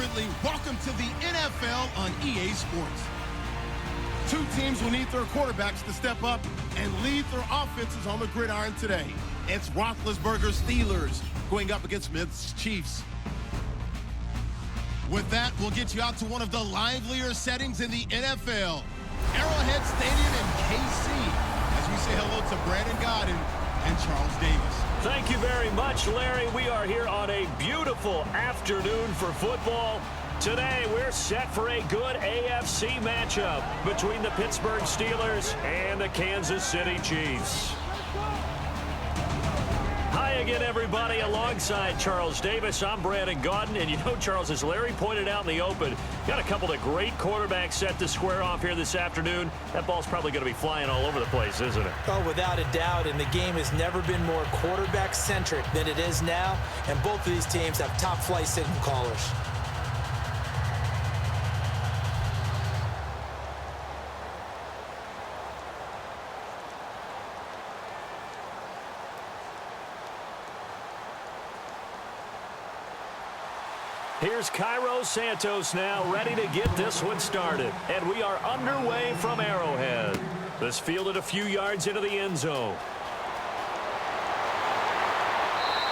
deservedly welcome to the NFL on EA Sports. Two teams will need their quarterbacks to step up and lead their offenses on the gridiron today. It's Roethlisberger's Steelers going up against Smith's Chiefs. With that, we'll get you out to one of the livelier settings in the NFL, Arrowhead Stadium in KC, as we say hello to Brandon Godden and Charles Davis. Thank you very much, Larry. We are here on a beautiful afternoon for football. Today, we're set for a good AFC matchup between the Pittsburgh Steelers and the Kansas City Chiefs. Hi again, everybody. Alongside Charles Davis, I'm Brandon Godden. And you know, Charles, as Larry pointed out in the open, got a couple of great quarterbacks set to square off here this afternoon. That ball's probably going to be flying all over the place, isn't it? Oh, without a doubt. And the game has never been more quarterback-centric than it is now. And both of these teams have top-flight signal callers. Here's Cairo Santos now, ready to get this one started. And we are underway from Arrowhead. This fielded a few yards into the end zone.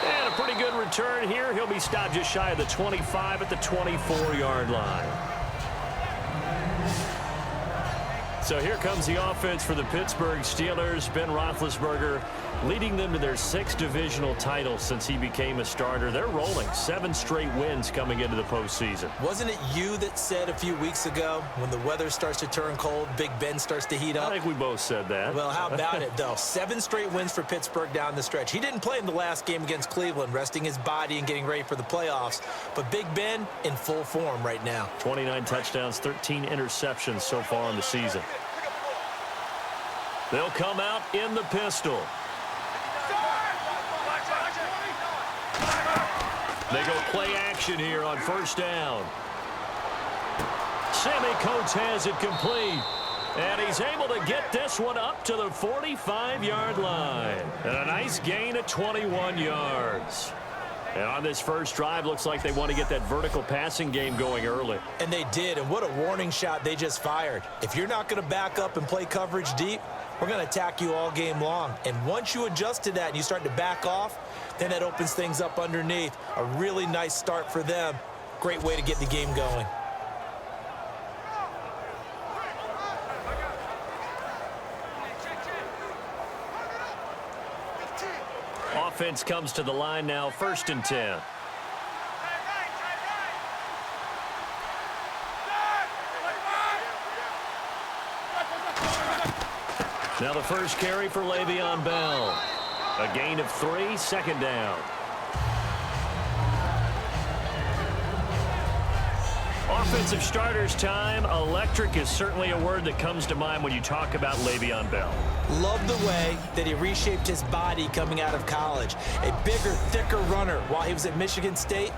And a pretty good return here. He'll be stopped just shy of the 25 at the 24-yard line. So here comes the offense for the Pittsburgh Steelers. Ben Roethlisberger leading them to their 6th divisional title since he became a starter. They're rolling 7 straight wins coming into the postseason. Wasn't it you that said a few weeks ago, when the weather starts to turn cold, Big Ben starts to heat up? I think we both said that. Well, how about it, though? 7 straight wins for Pittsburgh down the stretch. He didn't play in the last game against Cleveland, resting his body and getting ready for the playoffs. But Big Ben in full form right now. 29 touchdowns, 13 interceptions so far in the season. They'll come out in the pistol. They go play action here on first down. Sammy Coates has it complete. And he's able to get this one up to the 45-yard line. And a nice gain of 21 yards. And on this first drive, looks like they want to get that vertical passing game going early. And they did, and what a warning shot they just fired. If you're not going to back up and play coverage deep, we're going to attack you all game long. And once you adjust to that and you start to back off, then that opens things up underneath. A really nice start for them. Great way to get the game going. Offense comes to the line now, 1st and 10. Now the first carry for Le'Veon Bell. A gain of 3, 2nd down. Offensive starters time. Electric is certainly a word that comes to mind when you talk about Le'Veon Bell. Love the way that he reshaped his body coming out of college. A bigger, thicker runner while he was at Michigan State.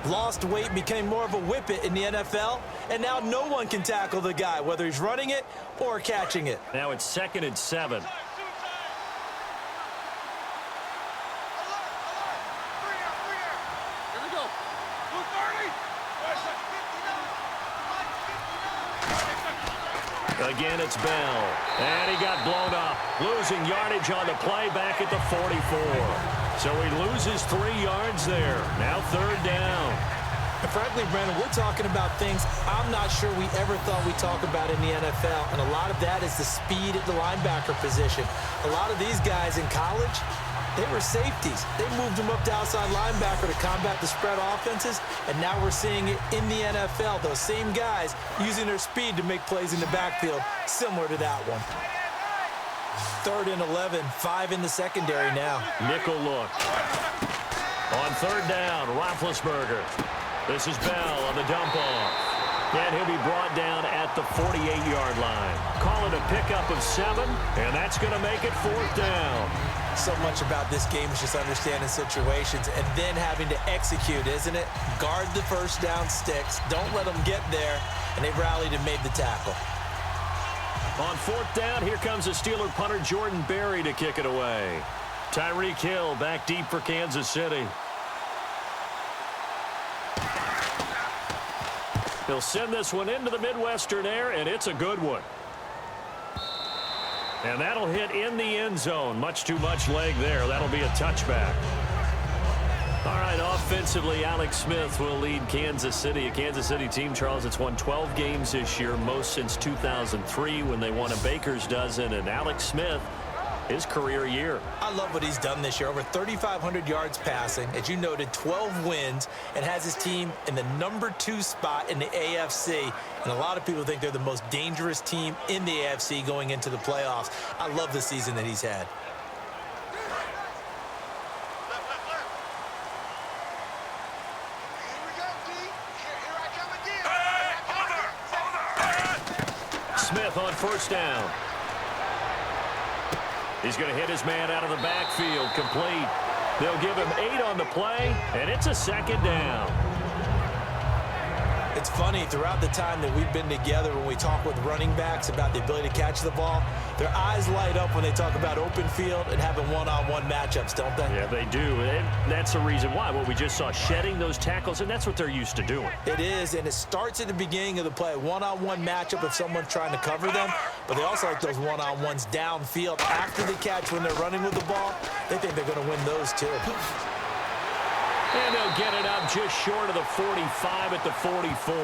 Lost weight, became more of a whippet in the NFL, and now no one can tackle the guy, whether he's running it or catching it. Now it's 2nd and 7. Again, it's Bell. And he got blown up. Losing yardage on the play back at the 44. So he loses 3 yards there. Now 3rd down. And frankly, Brandon, we're talking about things I'm not sure we ever thought we'd talk about in the NFL. And a lot of that is the speed at the linebacker position. A lot of these guys in college, they were safeties. They moved them up to outside linebacker to combat the spread offenses, and now we're seeing it in the NFL. Those same guys using their speed to make plays in the backfield, similar to that one. 3rd and 11, 5 in the secondary now. Nickel look. On 3rd down, Roethlisberger. This is Bell on the dump off. And he'll be brought down at the 48-yard line. Call it a pickup of 7, and that's going to make it 4th down. So much about this game is just understanding situations and then having to execute, isn't it? Guard the first down sticks. Don't let them get there. And they rallied and made the tackle. On 4th down, here comes the Steeler punter Jordan Berry to kick it away. Tyreek Hill back deep for Kansas City. He'll send this one into the Midwestern air, and it's a good one. And that'll hit in the end zone. Much too much leg there. That'll be a touchback. All right, offensively, Alex Smith will lead Kansas City. A Kansas City team, Charles, that's won 12 games this year, most since 2003 when they won a baker's dozen. And Alex Smith, his career year. I love what he's done this year. Over 3,500 yards passing. As you noted, 12 wins, and has his team in the #2 spot in the AFC. And a lot of people think they're the most dangerous team in the AFC going into the playoffs. I love the season that he's had. Smith on first down. He's going to hit his man out of the backfield, complete. They'll give him 8 on the play, and it's a second down. It's funny, throughout the time that we've been together, when we talk with running backs about the ability to catch the ball, their eyes light up when they talk about open field and having one-on-one matchups, don't they? Yeah, they do, and that's the reason why. What we just saw, shedding those tackles, and that's what they're used to doing. It is, and it starts at the beginning of the play. One-on-one matchup if someone's trying to cover them, but they also like those one-on-ones downfield after the catch when they're running with the ball. They think they're going to win those too. And they'll get it up just short of the 45 at the 44.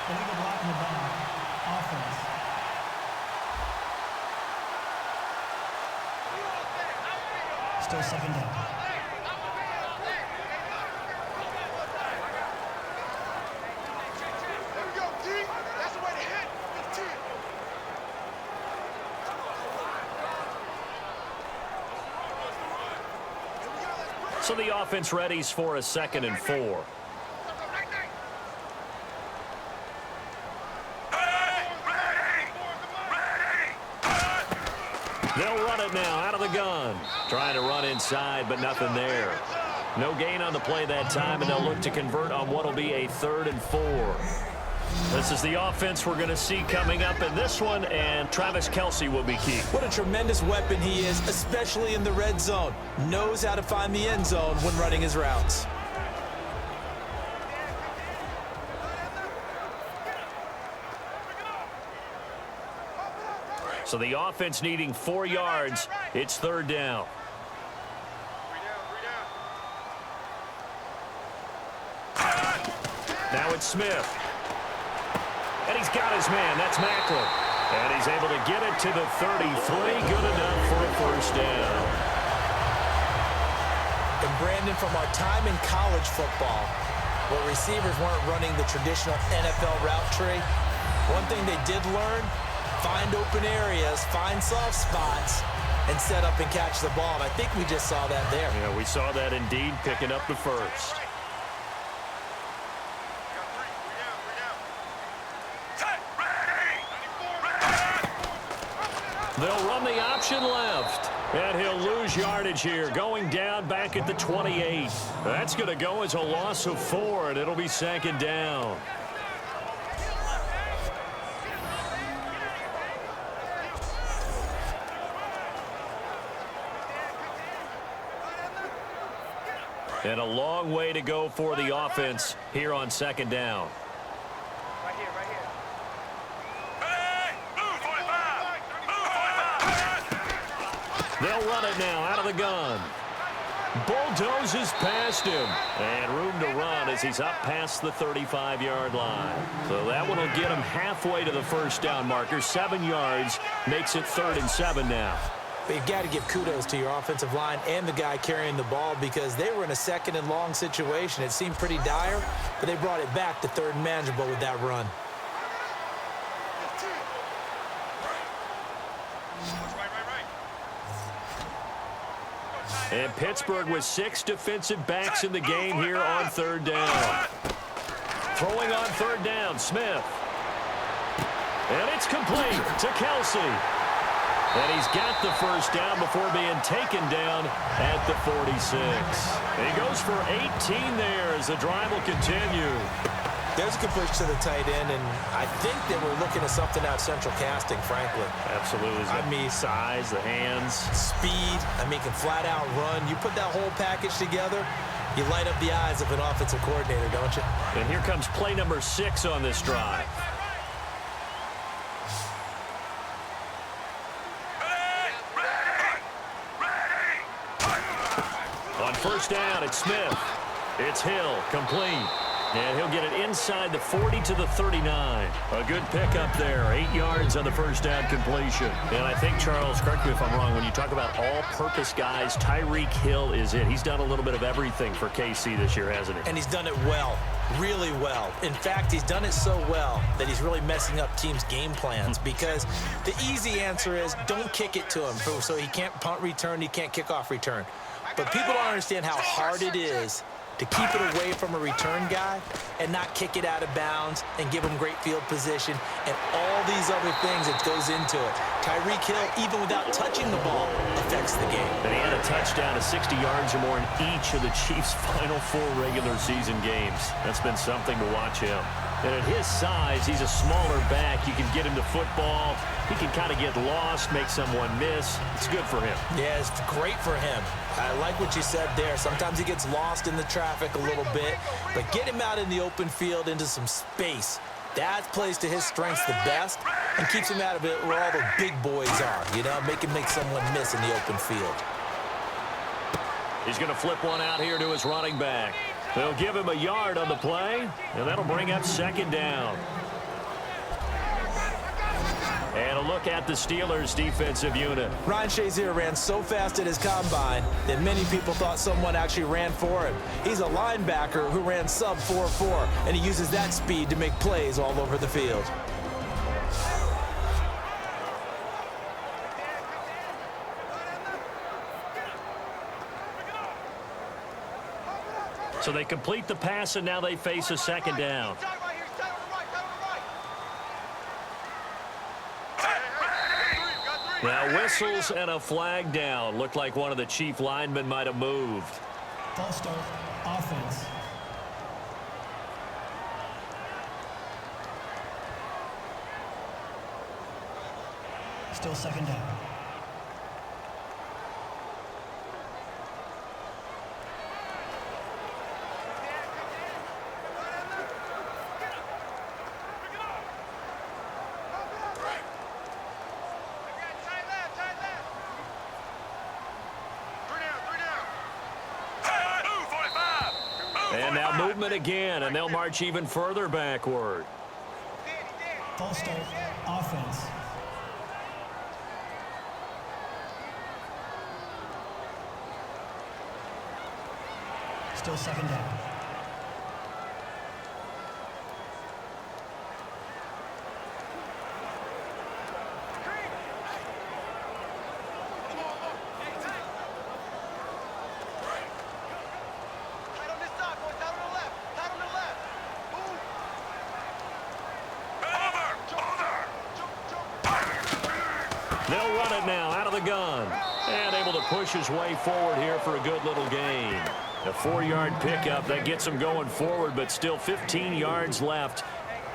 Illegal blocking the ball. Offense. Still second down. There we go, D. That's the way to hit. 15. So the offense readies for a 2nd and 4. They'll run it now out of the gun. Trying to run inside, but nothing there. No gain on the play that time, and they'll look to convert on what will be a 3rd and 4. This is the offense we're going to see coming up in this one, and Travis Kelce will be key. What a tremendous weapon he is, especially in the red zone. Knows how to find the end zone when running his routes. So the offense needing 4 yards. It's 3rd down. Now it's Smith. And he's got his man. That's Macklin. And he's able to get it to the 33. Good enough for a 1st down. And Brandon, from our time in college football, where receivers weren't running the traditional NFL route tree, one thing they did learn, find open areas, find soft spots, and set up and catch the ball. And I think we just saw that there. Yeah, we saw that indeed, picking up the 1st. They'll run the option left, and he'll lose yardage here, going down back at the 28. That's going to go as a loss of 4, and it'll be 2nd down. And a long way to go for the offense here on 2nd down. Right here, right here. They'll run it now out of the gun. Bulldozes past him. And room to run as he's up past the 35-yard line. So that one will get him halfway to the 1st down marker. 7 yards makes it 3rd and 7 now. But you've got to give kudos to your offensive line and the guy carrying the ball, because they were in a 2nd and long situation. It seemed pretty dire, but they brought it back to 3rd and manageable with that run. And Pittsburgh with 6 defensive backs in the game here on 3rd down. Throwing on 3rd down, Smith. And it's complete to Kelce. And he's got the 1st down before being taken down at the 46. And he goes for 18 there as the drive will continue. There's a good push to the tight end, and I think that we're looking at something out of central casting, frankly. Absolutely. I mean, size, the hands. Speed. I mean, can flat out run. You put that whole package together, You light up the eyes of an offensive coordinator, don't you? And here comes play number 6 on this drive. On first down, it's Smith. It's Hill, complete. And he'll get it inside the 40 to the 39. A good pickup there. 8 yards on the first down completion. And I think, Charles, correct me if I'm wrong, when you talk about all-purpose guys, Tyreek Hill is it. He's done a little bit of everything for KC this year, hasn't he? And he's done it well, really well. In fact, he's done it so well that he's really messing up teams' game plans because the easy answer is don't kick it to him so he can't punt return, he can't kickoff return. But people don't understand how hard it is to keep it away from a return guy and not kick it out of bounds and give him great field position and all these other things that goes into it. Tyreek Hill, even without touching the ball, affects the game. And he had a touchdown of 60 yards or more in each of the Chiefs' final 4 regular season games. That's been something to watch him. And at his size, he's a smaller back. You can get him to football. He can kind of get lost, make someone miss. It's good for him. Yeah, it's great for him. I like what you said there. Sometimes he gets lost in the traffic a little bit, but get him out in the open field into some space. That plays to his strengths the best and keeps him out of it where all the big boys are. You know, make him make someone miss in the open field. He's going to flip one out here to his running back. They'll give him a yard on the play, and that'll bring up second down. And a look at the Steelers' defensive unit. Ryan Shazier ran so fast at his combine that many people thought someone actually ran for him. He's a linebacker who ran sub 4.4, and he uses that speed to make plays all over the field. So they complete the pass, and now they face a second down. Now whistles and a flag down. Looked like one of the Chief linemen might have moved. False start, offense. Still second down. And now movement again, and they'll march even further backward. False start, offense. Still second down. They'll run it now out of the gun. And able to push his way forward here for a good little gain. A 4-yard pickup that gets him going forward, but still 15 yards left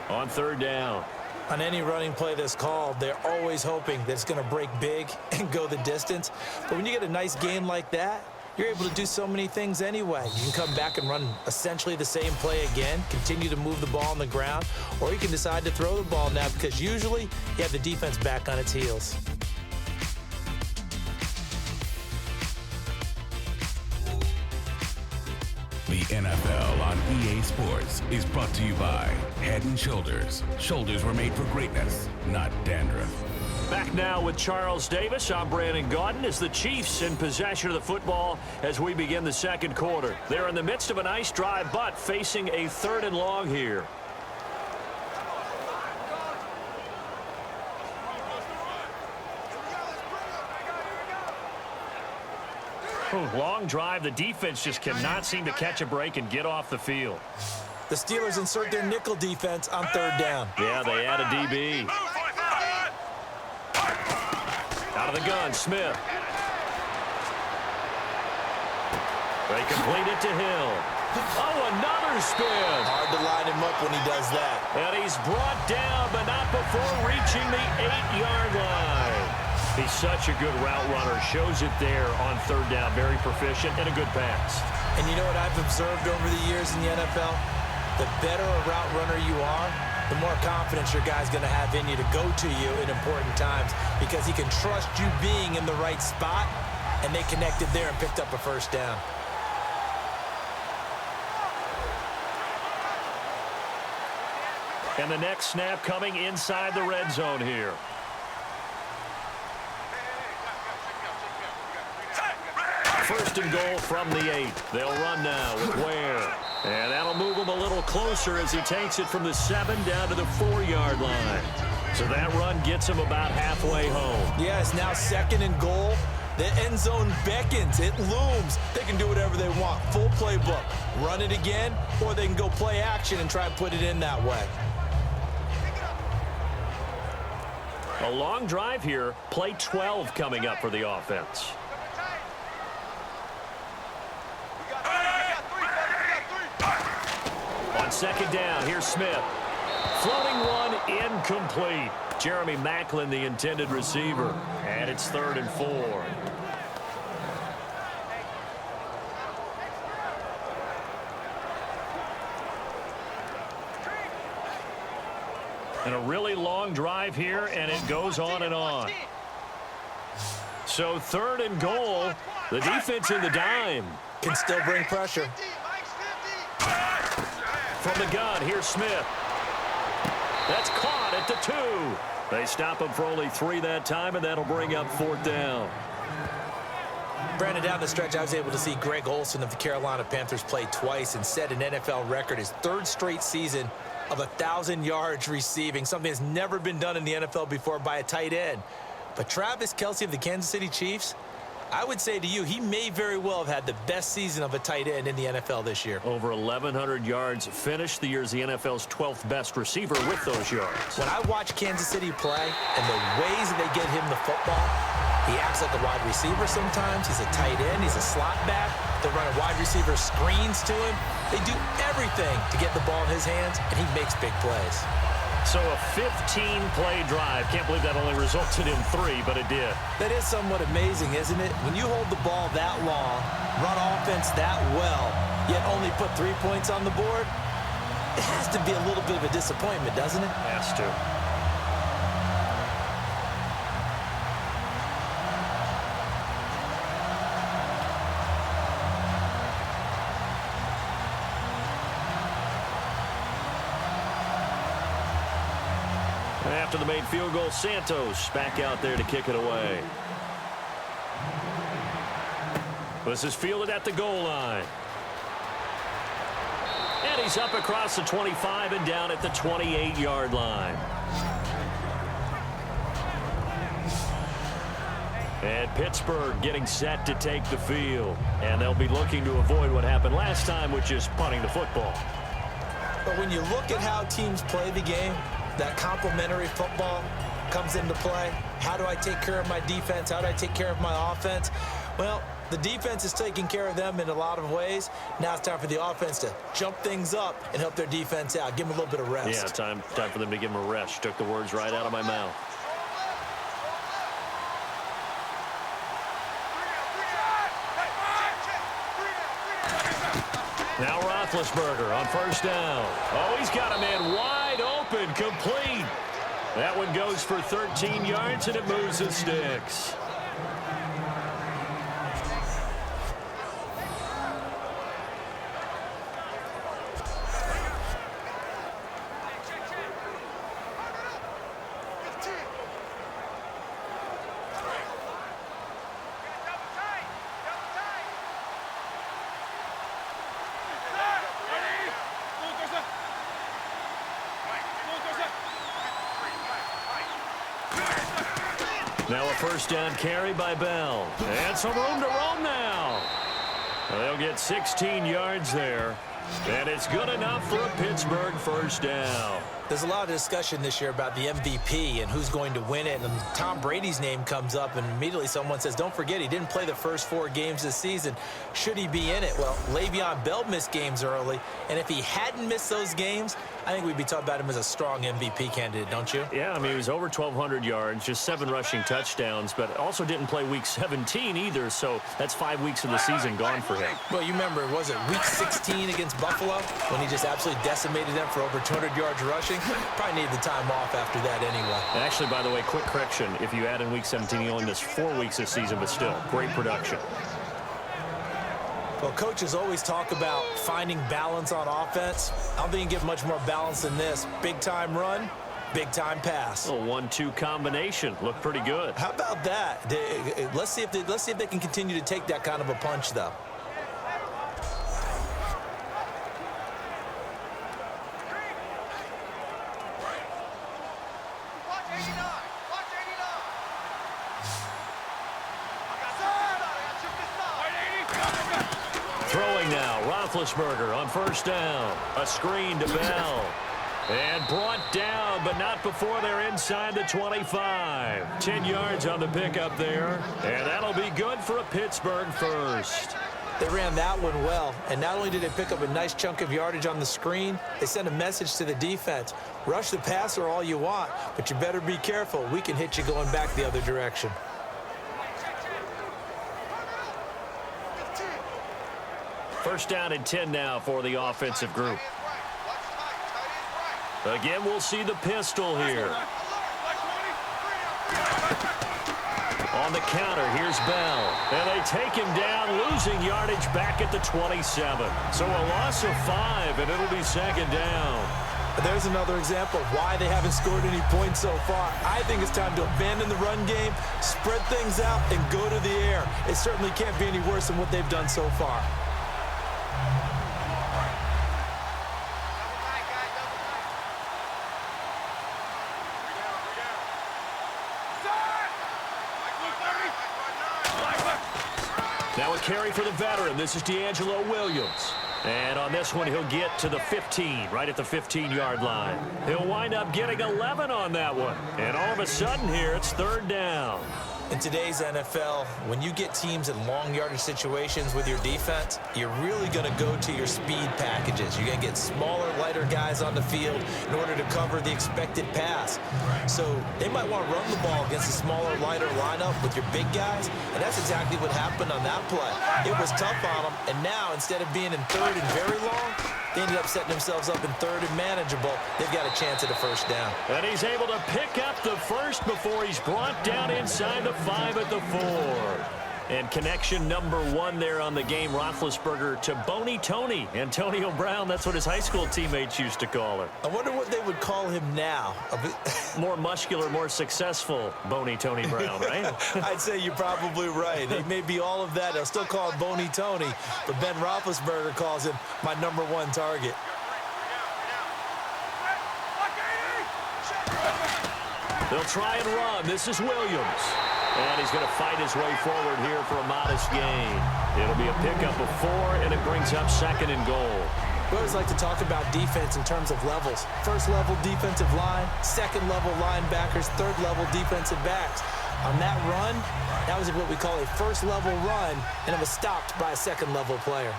on third down. On any running play that's called, they're always hoping that it's going to break big and go the distance. But when you get a nice gain like that, you're able to do so many things anyway. You can come back and run essentially the same play again, continue to move the ball on the ground, or you can decide to throw the ball now because usually you have the defense back on its heels. The NFL on EA Sports is brought to you by Head & Shoulders. Shoulders were made for greatness, not dandruff. Back now with Charles Davis. I'm Brandon Gaudin. As the Chiefs in possession of the football as we begin the second quarter. They're in the midst of a nice drive, but facing a 3rd and long here. Long drive. The defense just cannot seem to catch a break and get off the field. The Steelers insert their nickel defense on 3rd down. Yeah, they add a DB. Out of the gun, Smith. They complete it to Hill. Oh, another spin. Hard to line him up when he does that. And he's brought down, but not before reaching the 8-yard line. He's such a good route runner. Shows it there on 3rd down. Very proficient and a good pass. And you know what I've observed over the years in the NFL? The better a route runner you are, the more confidence your guy's going to have in you to go to you in important times because he can trust you being in the right spot, and they connected there and picked up a first down. And the next snap coming inside the red zone here. First and goal from the 8. They'll run now with Ware. And that'll move him a little closer as he takes it from the 7 down to the 4-yard line. So that run gets him about halfway home. Yeah, it's now 2nd and goal. The end zone beckons. It looms. They can do whatever they want. Full playbook. Run it again, or they can go play action and try and put it in that way. A long drive here. Play 12 coming up for the offense. On 2nd down, here's Smith. Floating one, incomplete. Jeremy Maclin, the intended receiver. And it's 3rd and 4. And a really long drive here, and it goes on and on. So 3rd and goal. The defense in the dime. Can still bring pressure. From the gun, here's Smith. That's caught at the 2. They stop him for only 3 that time, and that'll bring up 4th down. Brandon, down the stretch, I was able to see Greg Olsen of the Carolina Panthers play twice and set an NFL record, his 3rd straight season of 1,000 yards receiving, something that's never been done in the NFL before by a tight end. But Travis Kelce of the Kansas City Chiefs, I would say to you, he may very well have had the best season of a tight end in the NFL this year. Over 1,100 yards, finished the year as the NFL's 12th best receiver with those yards. When I watch Kansas City play and the ways that they get him the football, he acts like a wide receiver sometimes. He's a tight end. He's a slot back. They run a wide receiver screens to him. They do everything to get the ball in his hands, and he makes big plays. So a 15-play drive. Can't believe that only resulted in 3, but it did. That is somewhat amazing, isn't it? When you hold the ball that long, run offense that well, yet only put 3 points on the board, it has to be a little bit of a disappointment, doesn't it? Has to. After the made field goal, Santos back out there to kick it away. This is fielded at the goal line. And he's up across the 25 and down at the 28-yard line. And Pittsburgh getting set to take the field. And they'll be looking to avoid what happened last time, which is punting the football. But when you look at how teams play the game, that complementary football comes into play. How do I take care of my defense? How do I take care of my offense? Well, the defense is taking care of them in a lot of ways. Now it's time for the offense to jump things up and help their defense out. Give them a little bit of rest. Yeah, time for them to give them a rest. Took the words right out of my mouth. Now Roethlisberger on 1st down. Oh, he's got a man wide open, complete. That one goes for 13 yards, and it moves the sticks. Now a 1st down carry by Bell. And some room to roam now. They'll get 16 yards there. And it's good enough for a Pittsburgh 1st down. There's a lot of discussion this year about the MVP and who's going to win it. And Tom Brady's name comes up, and immediately someone says, don't forget, he didn't play the first 4 games this season. Should he be in it? Well, Le'Veon Bell missed games early, and if he hadn't missed those games, I think we'd be talking about him as a strong MVP candidate, don't you? Yeah, I mean, he was over 1,200 yards, just 7 rushing touchdowns, but also didn't play Week 17 either, so that's 5 weeks of the season gone for him. Well, you remember, was it Week 16 against Buffalo when he just absolutely decimated them for over 200 yards rushing? Probably needed the time off after that anyway. And actually, by the way, quick correction, if you add in Week 17, he only missed 4 weeks this season, but still, great production. Well, coaches always talk about finding balance on offense. I don't think you can get much more balance than this. Big-time run, big-time pass. A 1-2 combination. Looked pretty good. How about that? Let's see if they can continue to take that kind of a punch, though. Throwing now, Roethlisberger on first down. A screen to Bell. And brought down, but not before they're inside the 25. 10 yards on the pickup there. And that'll be good for a Pittsburgh first. They ran that one well, and not only did they pick up a nice chunk of yardage on the screen, they sent a message to the defense. Rush the passer all you want, but you better be careful. We can hit you going back the other direction. First down and 10 now for the offensive group. Again, we'll see the pistol here. On the counter, here's Bell. And they take him down, losing yardage back at the 27. So a loss of 5, and it'll be second down. There's another example of why they haven't scored any points so far. I think it's time to abandon the run game, spread things out, and go to the air. It certainly can't be any worse than what they've done so far. Now a carry for the veteran. This is D'Angelo Williams. And on this one, he'll get to the 15, right at the 15-yard line. He'll wind up getting 11 on that one. And all of a sudden here, it's third down. In today's NFL, when you get teams in long yardage situations with your defense, you're really going to go to your speed packages. You're going to get smaller, lighter guys on the field in order to cover the expected pass. So they might want to run the ball against a smaller, lighter lineup with your big guys, and that's exactly what happened on that play. It was tough on them, and now instead of being in third and very long, they ended up setting themselves up in third and manageable. They've got a chance at a first down. And he's able to pick up the first before he's brought down inside the 5 at the 4. And connection number 1 there on the game, Roethlisberger to Boney Tony. Antonio Brown, that's what his high school teammates used to call her. I wonder what they would call him now. More muscular, more successful Boney Tony Brown, right? I'd say you're probably right. He may be all of that. They'll still call him Boney Tony, but Ben Roethlisberger calls him my #1 target. They'll try and run. This is Williams. And he's going to fight his way forward here for a modest gain. It'll be a pickup of 4, and it brings up second and goal. We always like to talk about defense in terms of levels. First-level defensive line, second-level linebackers, third-level defensive backs. On that run, that was what we call a first-level run, and it was stopped by a second-level player.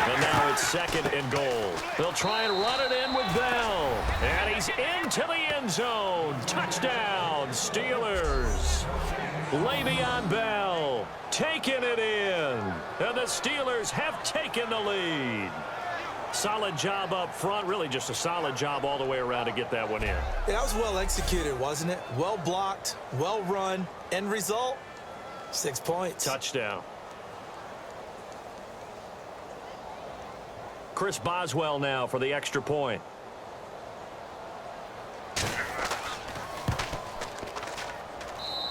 And now it's second and goal. They'll try and run it in with Bell. And he's into the end zone. Touchdown, Steelers. Le'Veon Bell taking it in. And the Steelers have taken the lead. Solid job up front. Really just a solid job all the way around to get that one in. Yeah, that was well executed, wasn't it? Well blocked, well run. End result, 6 points. Touchdown. Chris Boswell now for the extra point.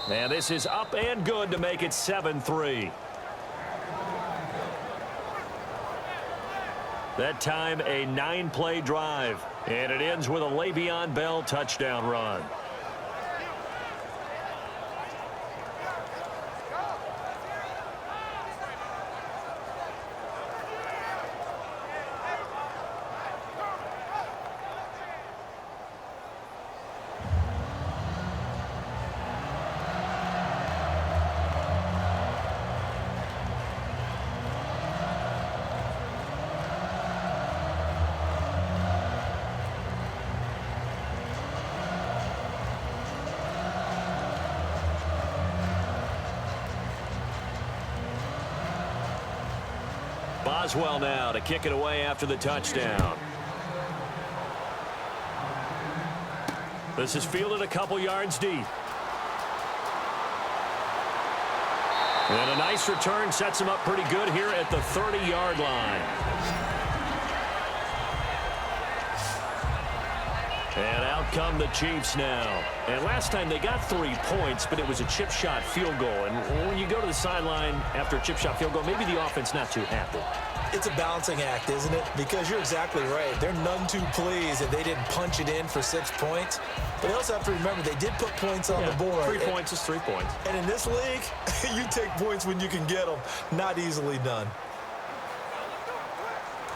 And this is up and good to make it 7-3. That time a 9-play drive. And it ends with a Le'Veon Bell touchdown run. Boswell now to kick it away after the touchdown. This is fielded a couple yards deep. And a nice return sets him up pretty good here at the 30-yard line. And out come the Chiefs now. And last time they got 3 points, but it was a chip shot field goal. And when you go to the sideline after a chip shot field goal, maybe the offense not too happy. It's a balancing act, isn't it? Because you're exactly right. They're none too pleased that they didn't punch it in for 6 points. But they also have to remember they did put points on the board. 3 points is 3 points. And in this league, you take points when you can get them. Not easily done.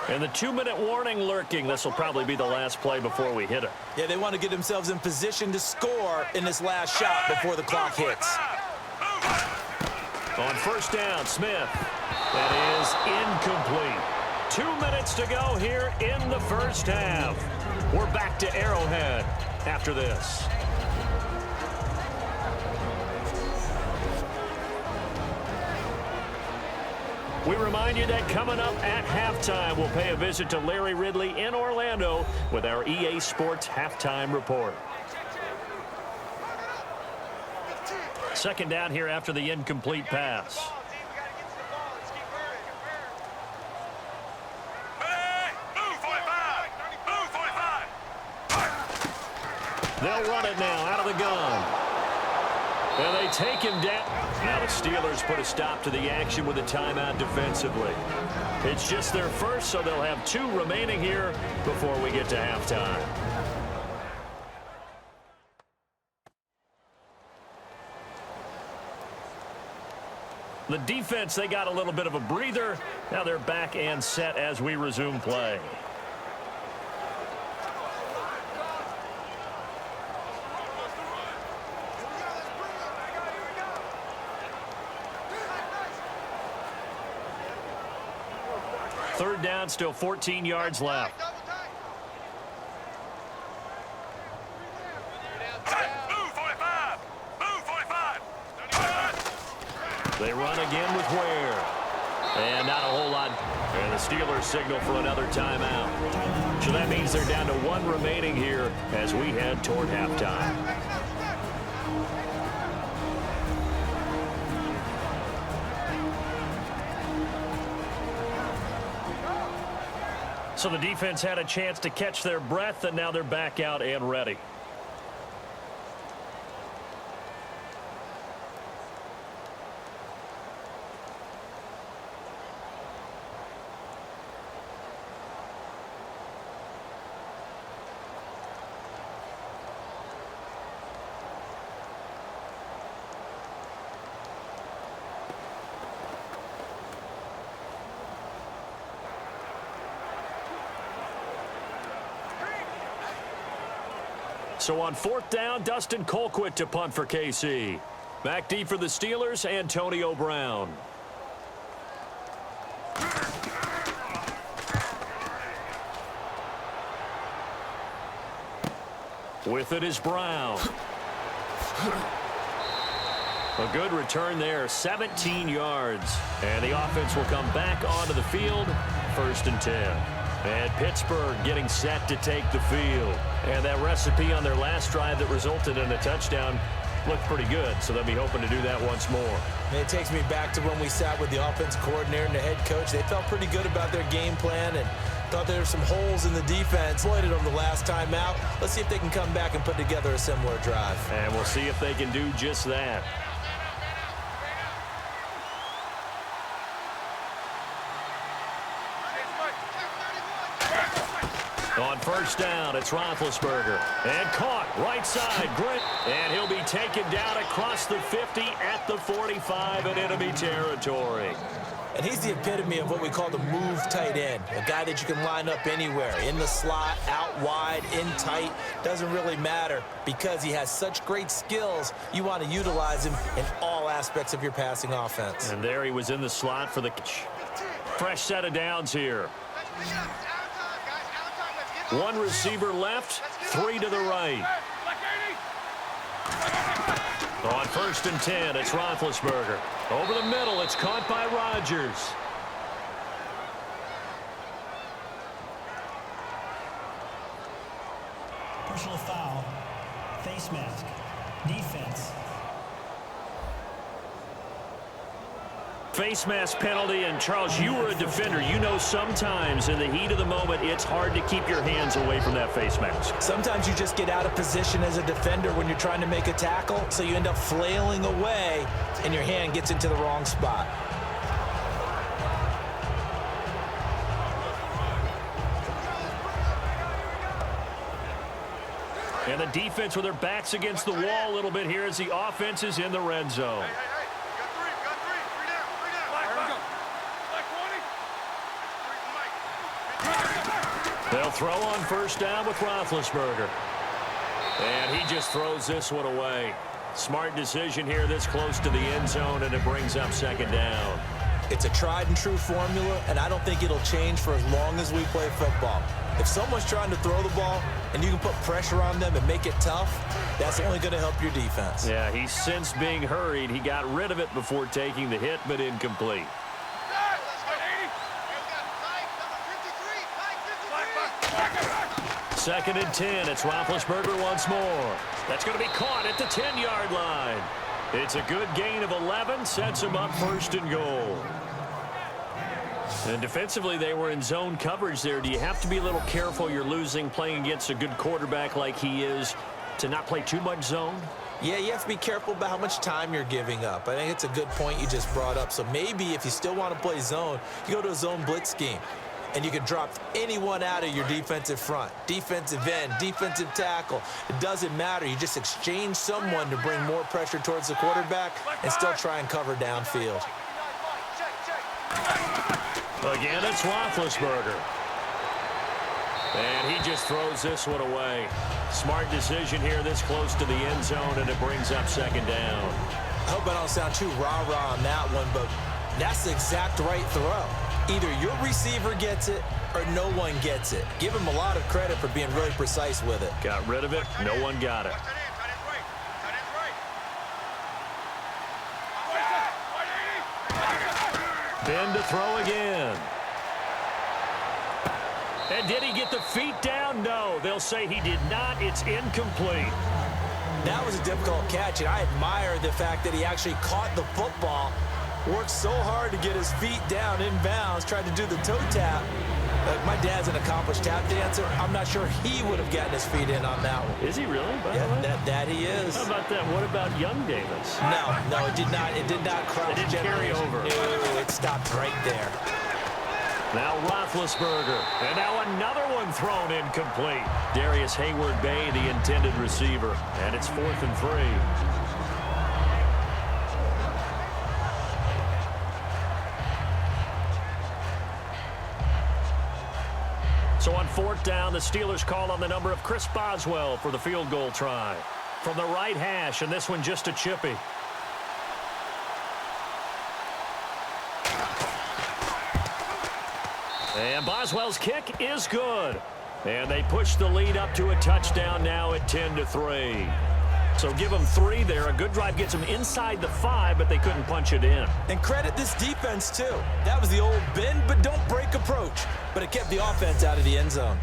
And the 2-minute warning lurking. This will probably be the last play before we hit it. Yeah, they want to get themselves in position to score in this last shot before the clock hits. On first down, Smith. That is incomplete. 2 minutes to go here in the first half. We're back to Arrowhead after this. We remind you that coming up at halftime, we'll pay a visit to Larry Ridley in Orlando with our EA Sports Halftime Report. Second down here after the incomplete pass. They'll run it now out of the gun. And they take him down. Now the Steelers put a stop to the action with a timeout defensively. It's just their first, so they'll have 2 remaining here before we get to halftime. The defense, they got a little bit of a breather. Now they're back and set as we resume play. Third down, still 14 yards left. They run again with Ware. And not a whole lot. And the Steelers signal for another timeout. So that means they're down to 1 remaining here as we head toward halftime. So the defense had a chance to catch their breath, and now they're back out and ready. So on fourth down, Dustin Colquitt to punt for KC. Back deep for the Steelers, Antonio Brown. With it is Brown. A good return there, 17 yards. And the offense will come back onto the field, 1st and 10. And Pittsburgh getting set to take the field. And that recipe on their last drive that resulted in a touchdown looked pretty good, so they'll be hoping to do that once more. And it takes me back to when we sat with the offensive coordinator and the head coach. They felt pretty good about their game plan and thought there were some holes in the defense. Exploited them the last time out. Let's see if they can come back and put together a similar drive. And we'll see if they can do just that. On first down, it's Roethlisberger. And caught right side, Grant. And he'll be taken down across the 50 at the 45 in enemy territory. And he's the epitome of what we call the move tight end. A guy that you can line up anywhere. In the slot, out wide, in tight. Doesn't really matter because he has such great skills. You want to utilize him in all aspects of your passing offense. And there he was in the slot for the fresh set of downs here. 1 receiver left, 3 to the right. On 1st and 10, it's Roethlisberger. Over the middle, it's caught by Rodgers. Face mask. Defense. Face mask penalty, and Charles, you were a defender. You know sometimes in the heat of the moment, it's hard to keep your hands away from that face mask. Sometimes you just get out of position as a defender when you're trying to make a tackle, so you end up flailing away, and your hand gets into the wrong spot. And the defense with their backs against the wall a little bit here as the offense is in the red zone. They'll throw on first down with Roethlisberger. And he just throws this one away. Smart decision here this close to the end zone, and it brings up second down. It's a tried and true formula, and I don't think it'll change for as long as we play football. If someone's trying to throw the ball and you can put pressure on them and make it tough, that's only going to help your defense. Yeah, he's since being hurried. He got rid of it before taking the hit, but incomplete. Second and 10. It's Roethlisberger once more. That's going to be caught at the 10-yard line. It's a good gain of 11. Sets him up first and goal. And defensively, they were in zone coverage there. Do you have to be a little careful? You're losing playing against a good quarterback like he is to not play too much zone? Yeah, you have to be careful about how much time you're giving up. I think it's a good point you just brought up. So maybe if you still want to play zone, you go to a zone blitz scheme. And you can drop anyone out of your defensive front, defensive end, defensive tackle. It doesn't matter. You just exchange someone to bring more pressure towards the quarterback and still try and cover downfield. Again, it's Roethlisberger. And he just throws this one away. Smart decision here this close to the end zone, and it brings up second down. I hope I don't sound too rah-rah on that one, but that's the exact right throw. Either your receiver gets it or no one gets it. Give him a lot of credit for being really precise with it. Got rid of it. No one got it. Ben to throw again. And did he get the feet down? No. They'll say he did not. It's incomplete. That was a difficult catch, and I admire the fact that he actually caught the football, worked so hard to get his feet down inbounds, tried to do the toe tap. My dad's an accomplished tap dancer. I'm not sure he would have gotten his feet in on that one. Is he really? Yeah, that he is. How about that? What about young Davis? No, it did not. It did not cross. It didn't carry over. No, it stopped right there. Now Roethlisberger. And now another one thrown incomplete. Darius Hayward-Bay, the intended receiver. And it's 4th and 3. So on 4th down, the Steelers call on the number of Chris Boswell for the field goal try. From the right hash, and this one just a chippy. And Boswell's kick is good. And they push the lead up to a touchdown now at 10-3. So give them 3 there. A good drive gets them inside the 5, but they couldn't punch it in. And credit this defense, too. That was the old bend but don't break approach. But it kept the offense out of the end zone.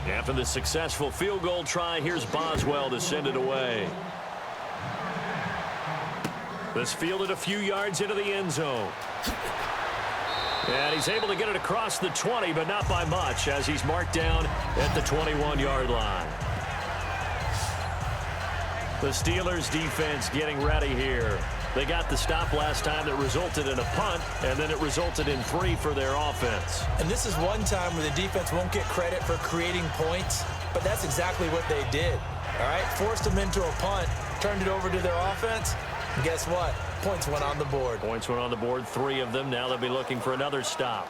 After the successful field goal try, here's Boswell to send it away. This fielded a few yards into the end zone. And he's able to get it across the 20, but not by much, as he's marked down at the 21-yard line. The Steelers defense getting ready here. They got the stop last time that resulted in a punt, and then it resulted in 3 for their offense. And this is one time where the defense won't get credit for creating points, but that's exactly what they did. All right, forced them into a punt, turned it over to their offense, and guess what? Points went on the board. Points went on the board, 3 of them. Now they'll be looking for another stop.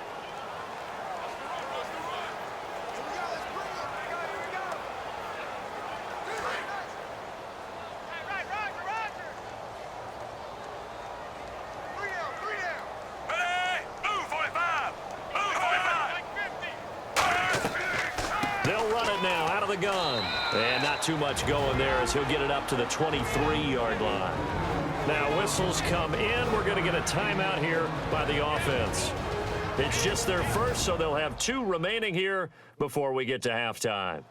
run it now out of the gun. And not too much going there as he'll get it up to the 23-yard line. Now whistles come in. We're going to get a timeout here by the offense. It's just their first, so they'll have 2 remaining here before we get to halftime.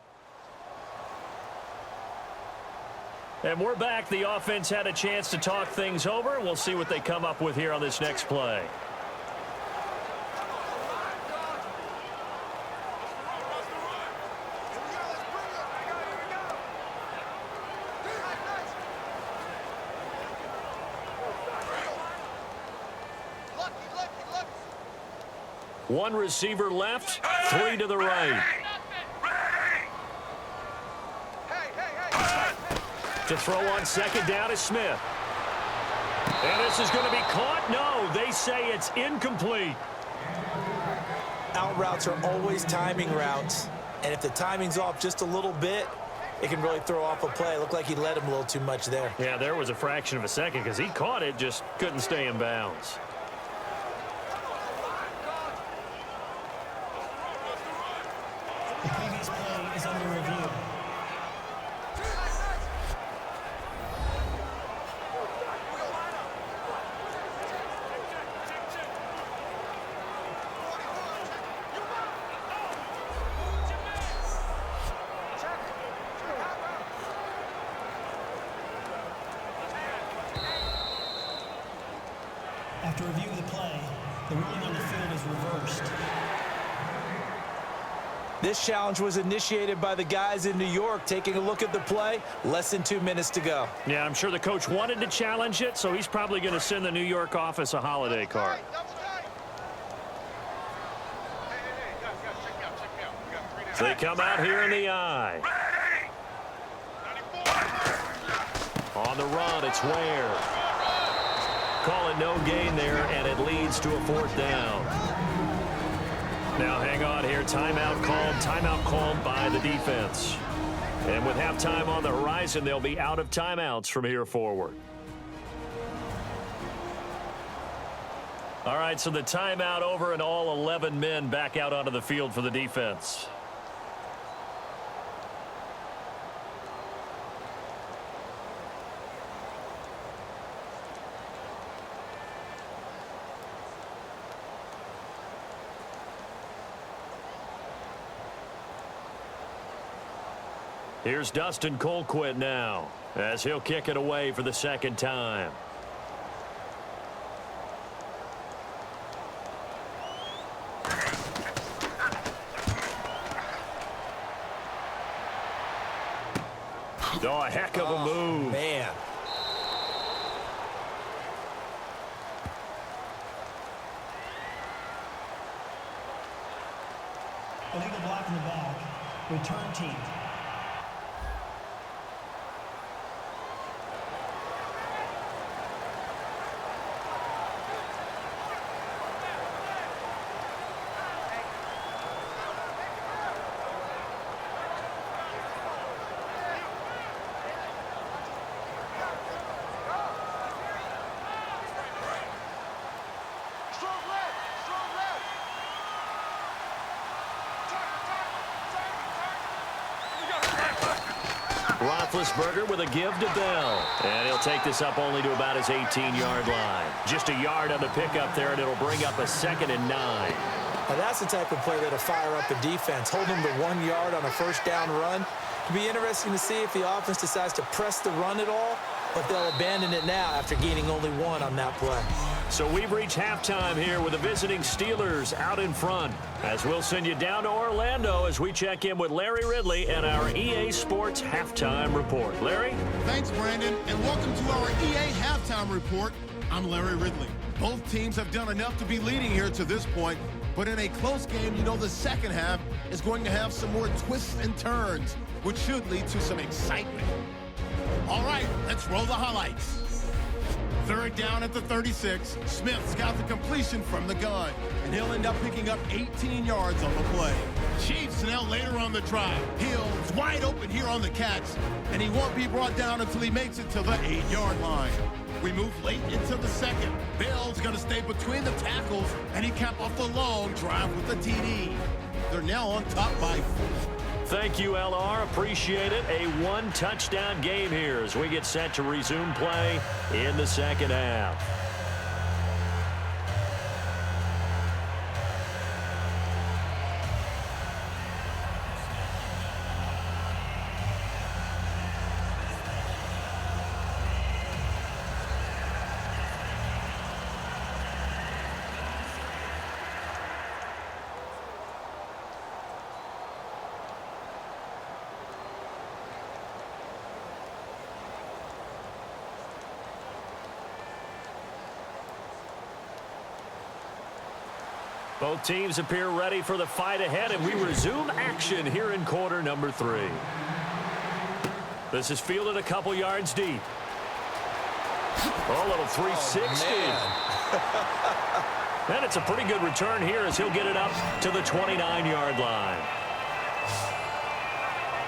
And we're back. The offense had a chance to talk things over. We'll see what they come up with here on this next play. One receiver left, 3 to the right. To throw on second down is Smith. And this is going to be caught. No, they say it's incomplete. Out routes are always timing routes. And if the timing's off just a little bit, it can really throw off a play. It looked like he led him a little too much there. Yeah, there was a fraction of a second because he caught it, just couldn't stay in bounds. The previous play is under review. After review of the play, the ruling on the field is reversed. This challenge was initiated by the guys in New York. Taking a look at the play, less than 2 minutes to go. Yeah, I'm sure the coach wanted to challenge it, so he's probably going to send the New York office a holiday card. So they come out here in the eye. On the run, it's Ware. Call it no gain there, and it leads to a 4th down. Now hang on here. Timeout called by the defense. And with halftime on the horizon, they'll be out of timeouts from here forward. All right, so the timeout over and all 11 men back out onto the field for the defense. Here's Dustin Colquitt now as he'll kick it away for the 2nd time. Oh, a heck of a move. Man. Illegal block in the back. Return team. Roethlisberger with a give to Bell. And he'll take this up only to about his 18-yard line. Just a yard on the pickup there, and it'll bring up a 2nd and 9. Now that's the type of play that'll fire up a defense. Hold them to 1 yard on a 1st down run. It'll be interesting to see if the offense decides to press the run at all, but they'll abandon it now after gaining only 1 on that play. So we've reached halftime here with the visiting Steelers out in front. As we'll send you down to Orlando as we check in with Larry Ridley and our EA Sports Halftime Report. Larry? Thanks, Brandon, and welcome to our EA Halftime Report. I'm Larry Ridley. Both teams have done enough to be leading here to this point, but in a close game, you know the second half is going to have some more twists and turns, which should lead to some excitement. All right, let's roll the highlights. 3rd down at the 36. Smith's got the completion from the gun, and he'll end up picking up 18 yards on the play. Chiefs now later on the drive. Hill's wide open here on the catch, and he won't be brought down until he makes it to the 8-yard line. We move late into the 2nd. Bell's going to stay between the tackles, and he capped off the long drive with the TD. They're now on top by 4. Thank you, LR. Appreciate it. A one-touchdown game here as we get set to resume play in the second half. Both teams appear ready for the fight ahead, and we resume action here in quarter number 3. This is fielded a couple yards deep. Oh, a little 360. Oh, and it's a pretty good return here as he'll get it up to the 29-yard line.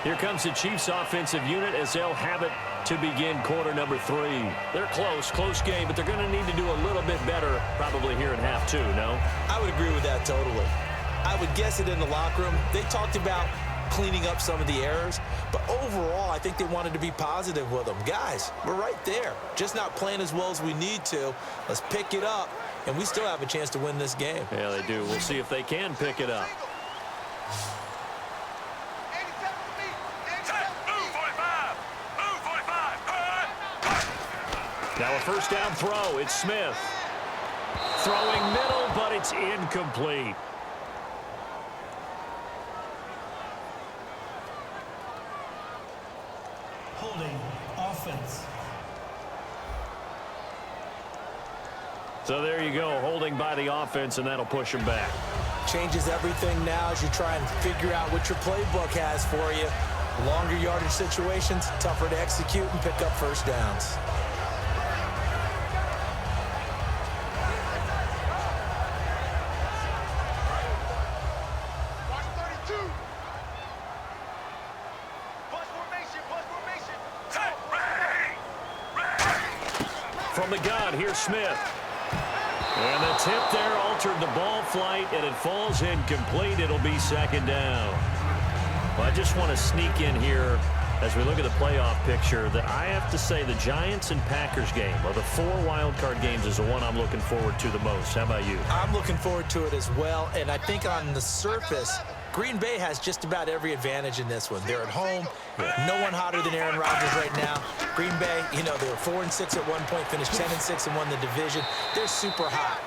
Here comes the Chiefs offensive unit as they'll have it to begin quarter number 3. They're close game, but they're going to need to do a little bit better probably here in half 2, no? I would agree with that totally. I would guess it in the locker room. They talked about cleaning up some of the errors, but overall, I think they wanted to be positive with them. Guys, we're right there. Just not playing as well as we need to. Let's pick it up, and we still have a chance to win this game. Yeah, they do. We'll see if they can pick it up. Now a first down throw. It's Smith. Throwing middle, but it's incomplete. Holding offense. So there you go, holding by the offense, and that'll push him back. Changes everything now as you try and figure out what your playbook has for you. Longer yardage situations, tougher to execute and pick up first downs. From the gun, here's Smith. And the tip there altered the ball flight, and it falls incomplete. It'll be second down. Well, I just want to sneak in here as we look at the playoff picture that I have to say the Giants and Packers game of the 4 wildcard games is the one I'm looking forward to the most. How about you? I'm looking forward to it as well, and I think on the surface, Green Bay has just about every advantage in this one. They're at home. No one hotter than Aaron Rodgers right now. Green Bay, you know, they were 4-6 at one point, finished 10-6 and won the division. They're super hot.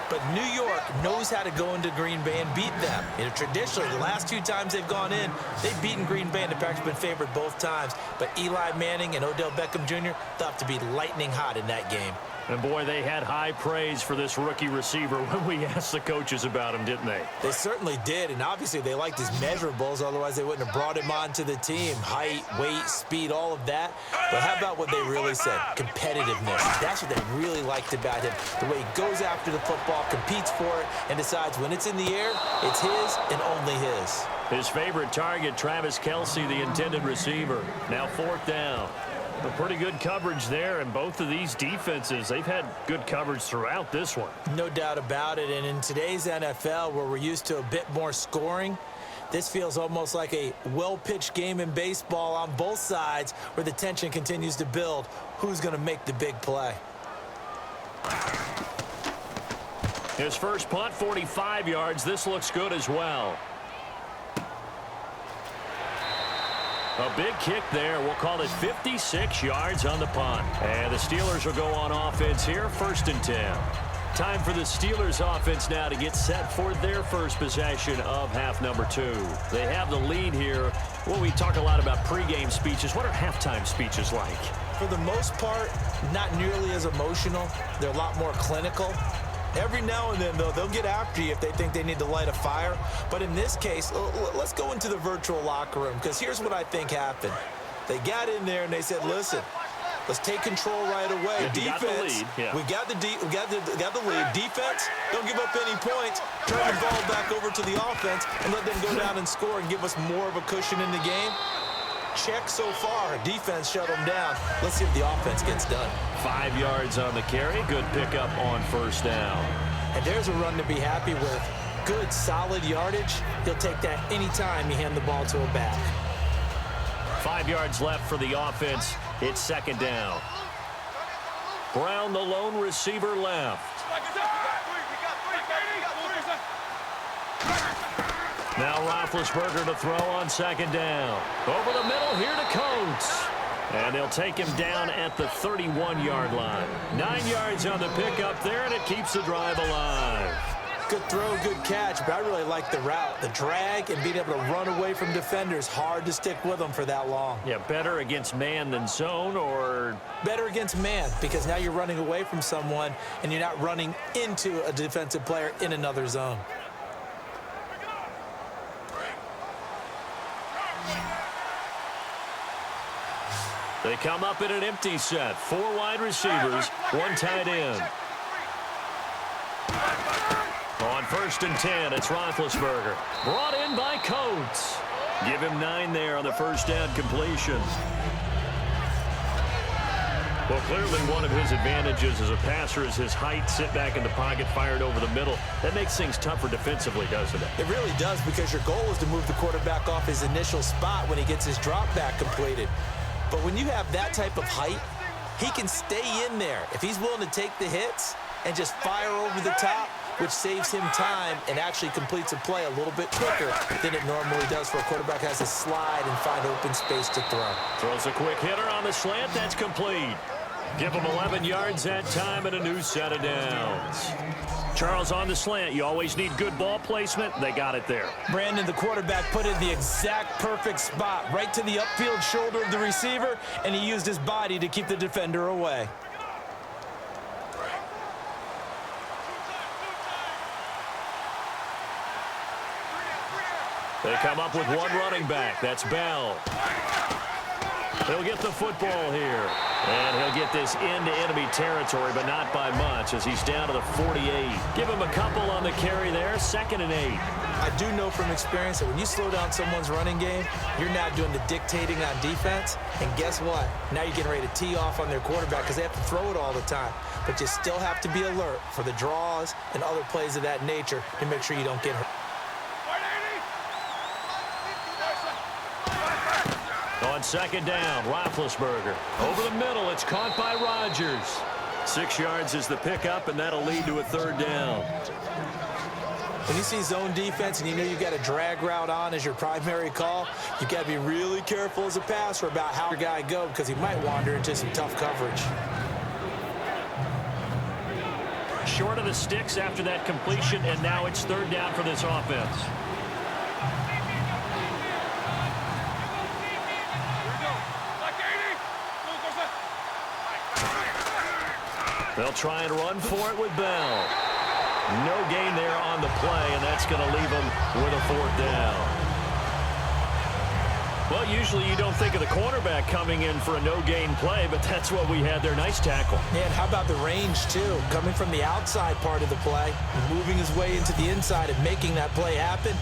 But New York knows how to go into Green Bay and beat them. You know, traditionally, the last 2 times they've gone in, they've beaten Green Bay, and the Packers have been favored both times. But Eli Manning and Odell Beckham Jr. thought to be lightning hot in that game. And, boy, they had high praise for this rookie receiver when we asked the coaches about him, didn't they? They certainly did, and obviously they liked his measurables. Otherwise, they wouldn't have brought him onto the team. Height, weight, speed, all of that. But how about what they really said? Competitiveness. That's what they really liked about him. The way he goes after the football, competes for it, and decides when it's in the air, it's his and only his. His favorite target, Travis Kelce, the intended receiver. Now 4th down. A pretty good coverage there, and both of these defenses, they've had good coverage throughout this one. No doubt about it, and in today's NFL, where we're used to a bit more scoring, this feels almost like a well-pitched game in baseball on both sides where the tension continues to build. Who's going to make the big play? His first punt, 45 yards. This looks good as well. A big kick there. We'll call it 56 yards on the punt. And the Steelers will go on offense here, 1st and 10. Time for the Steelers offense now to get set for their first possession of half number 2. They have the lead here. Well, we talk a lot about pregame speeches. What are halftime speeches like? For the most part, not nearly as emotional. They're a lot more clinical. Every now and then, though, they'll get after you if they think they need to light a fire. But in this case, let's go into the virtual locker room, because here's what I think happened. They got in there and they said, listen, let's take control right away. Defense, we got the lead. Defense, don't give up any points. Turn the ball back over to the offense and let them go down and score and give us more of a cushion in the game. Check so far. Defense shut them down. Let's see if the offense gets done. 5 yards on the carry. Good pickup on 1st down. And there's a run to be happy with. good, solid yardage, he'll take that anytime you hand the ball to a back. 5 yards left for the offense. It's second down. Brown, the lone receiver, left. Now Roethlisberger to throw on second down. Over the middle here to Coates. And they'll take him down at the 31-yard line. 9 yards on the pickup there, and it keeps the drive alive. Good throw, good catch, but I really like the route. The drag and being able to run away from defenders, hard to stick with them for that long. Yeah, better against man than zone, or? Better against man, because now you're running away from someone and you're not running into a defensive player in another zone. They come up in an empty set. 4 wide receivers, 1 tight end. On 1st and 10, it's Roethlisberger. Brought in by Coates. Give him 9 there on the first down completion. Well, clearly one of his advantages as a passer is his height. Sit back in the pocket, fired over the middle. That makes things tougher defensively, doesn't it? It really does, because your goal is to move the quarterback off his initial spot when he gets his drop back completed. But when you have that type of height, he can stay in there if he's willing to take the hits and just fire over the top, which saves him time and actually completes a play a little bit quicker than it normally does for a quarterback has to slide and find open space to throw. Throws a quick hitter on the slant. That's complete. Give him 11 yards that time and a new set of downs. Charles, on the slant, you always need good ball placement. They got it there. Brandon, the quarterback, put it in the exact perfect spot, right to the upfield shoulder of the receiver, and he used his body to keep the defender away. They come up with 1 running back. That's Bell. He'll get the football here. And he'll get this into enemy territory, but not by much, as he's down to the 48. Give him a couple on the carry there. 2nd and 8. I do know from experience that when you slow down someone's running game, you're not doing the dictating on defense. And guess what? Now you're getting ready to tee off on their quarterback because they have to throw it all the time. But you still have to be alert for the draws and other plays of that nature to make sure you don't get hurt. On 2nd down, Roethlisberger. Over the middle, it's caught by Rodgers. 6 yards is the pickup, and that'll lead to a 3rd down. When you see zone defense and you know you've got a drag route on as your primary call, you've got to be really careful as a passer about how your guy goes, because he might wander into some tough coverage. Short of the sticks after that completion, and now it's 3rd down for this offense. They'll try and run for it with Bell. No gain there on the play, and that's going to leave them with a 4th down. Well, usually you don't think of the cornerback coming in for a no-gain play, but that's what we had there. Nice tackle. Yeah, and how about the range, too? Coming from the outside part of the play, moving his way into the inside and making that play happen.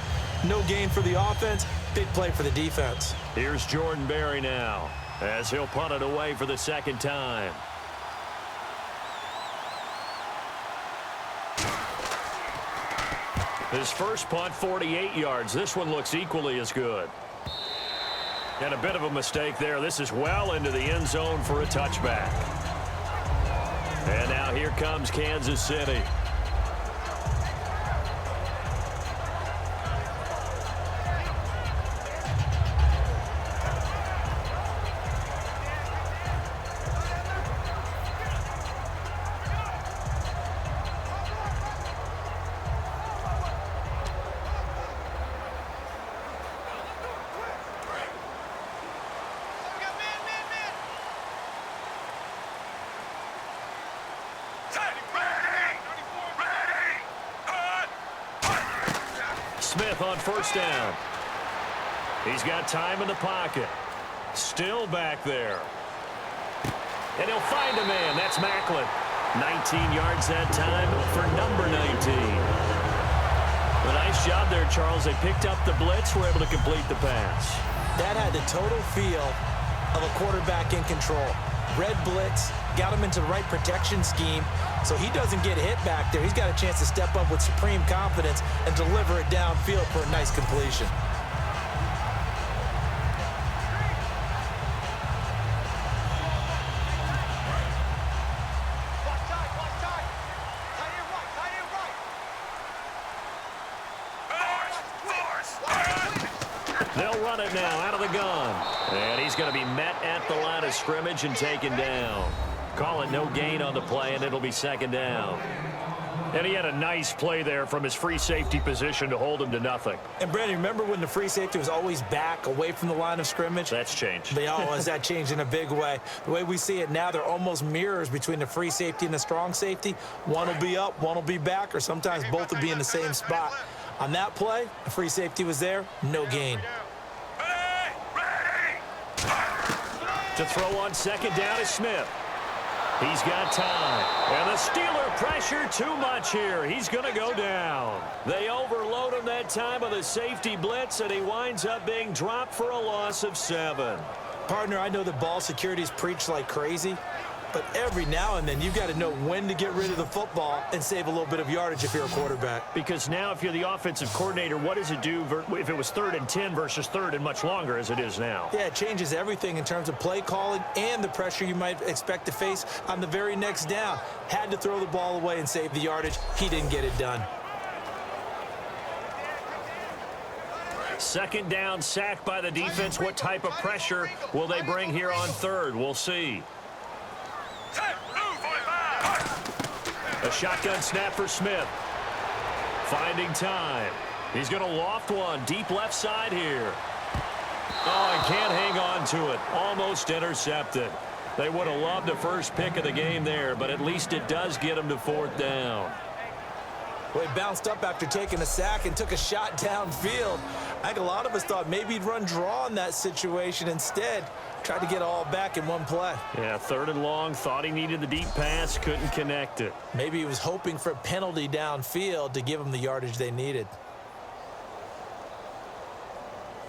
No gain for the offense, big play for the defense. Here's Jordan Berry now, as he'll punt it away for the 2nd time. His first punt, 48 yards. This one looks equally as good. And a bit of a mistake there. This is well into the end zone for a touchback. And now here comes Kansas City. Smith on 1st down. He's got time in the pocket. Still back there. And he'll find a man. That's Macklin. 19 yards that time for number 19. A nice job there, Charles. They picked up the blitz, were able to complete the pass. That had the total feel of a quarterback in control. Red blitz, got him into the right protection scheme, so he doesn't get hit back there. He's got a chance to step up with supreme confidence and deliver it downfield for a nice completion. They'll run it now out of the gun. And he's going to be met at the line of scrimmage and taken down. Call it no gain on the play, and it'll be second down. And he had a nice play there from his free safety position to hold him to nothing. And, Brandon, remember when the free safety was always back away from the line of scrimmage? That's changed. That changed in a big way. The way we see it now, they're almost mirrors between the free safety and the strong safety. One will be up, one will be back, or sometimes both will be in the same spot. On that play, the free safety was there, no gain. To throw on second down is Smith. He's got time. And the Steeler pressure too much here. He's going to go down. They overload him that time of the safety blitz, and he winds up being dropped for a loss of 7. Partner, I know that ball security is preached like crazy, but every now and then you've got to know when to get rid of the football and save a little bit of yardage if you're a quarterback. Because now if you're the offensive coordinator, what does it do if it was 3rd and 10 versus 3rd and much longer as it is now? Yeah, it changes everything in terms of play calling and the pressure you might expect to face on the very next down. Had to throw the ball away and save the yardage. He didn't get it done. Second down, sacked by the defense. What type of pressure will they bring here on 3rd? We'll see. A shotgun snap for Smith. Finding time. He's going to loft one deep left side here. Oh, and can't hang on to it. Almost intercepted. They would have loved the first pick of the game there, but at least it does get him to 4th down. Well, he bounced up after taking a sack and took a shot downfield. I think a lot of us thought maybe he'd run draw in that situation. Instead, tried to get all back in one play. Yeah, 3rd and long. Thought he needed the deep pass. Couldn't connect it. Maybe he was hoping for a penalty downfield to give him the yardage they needed.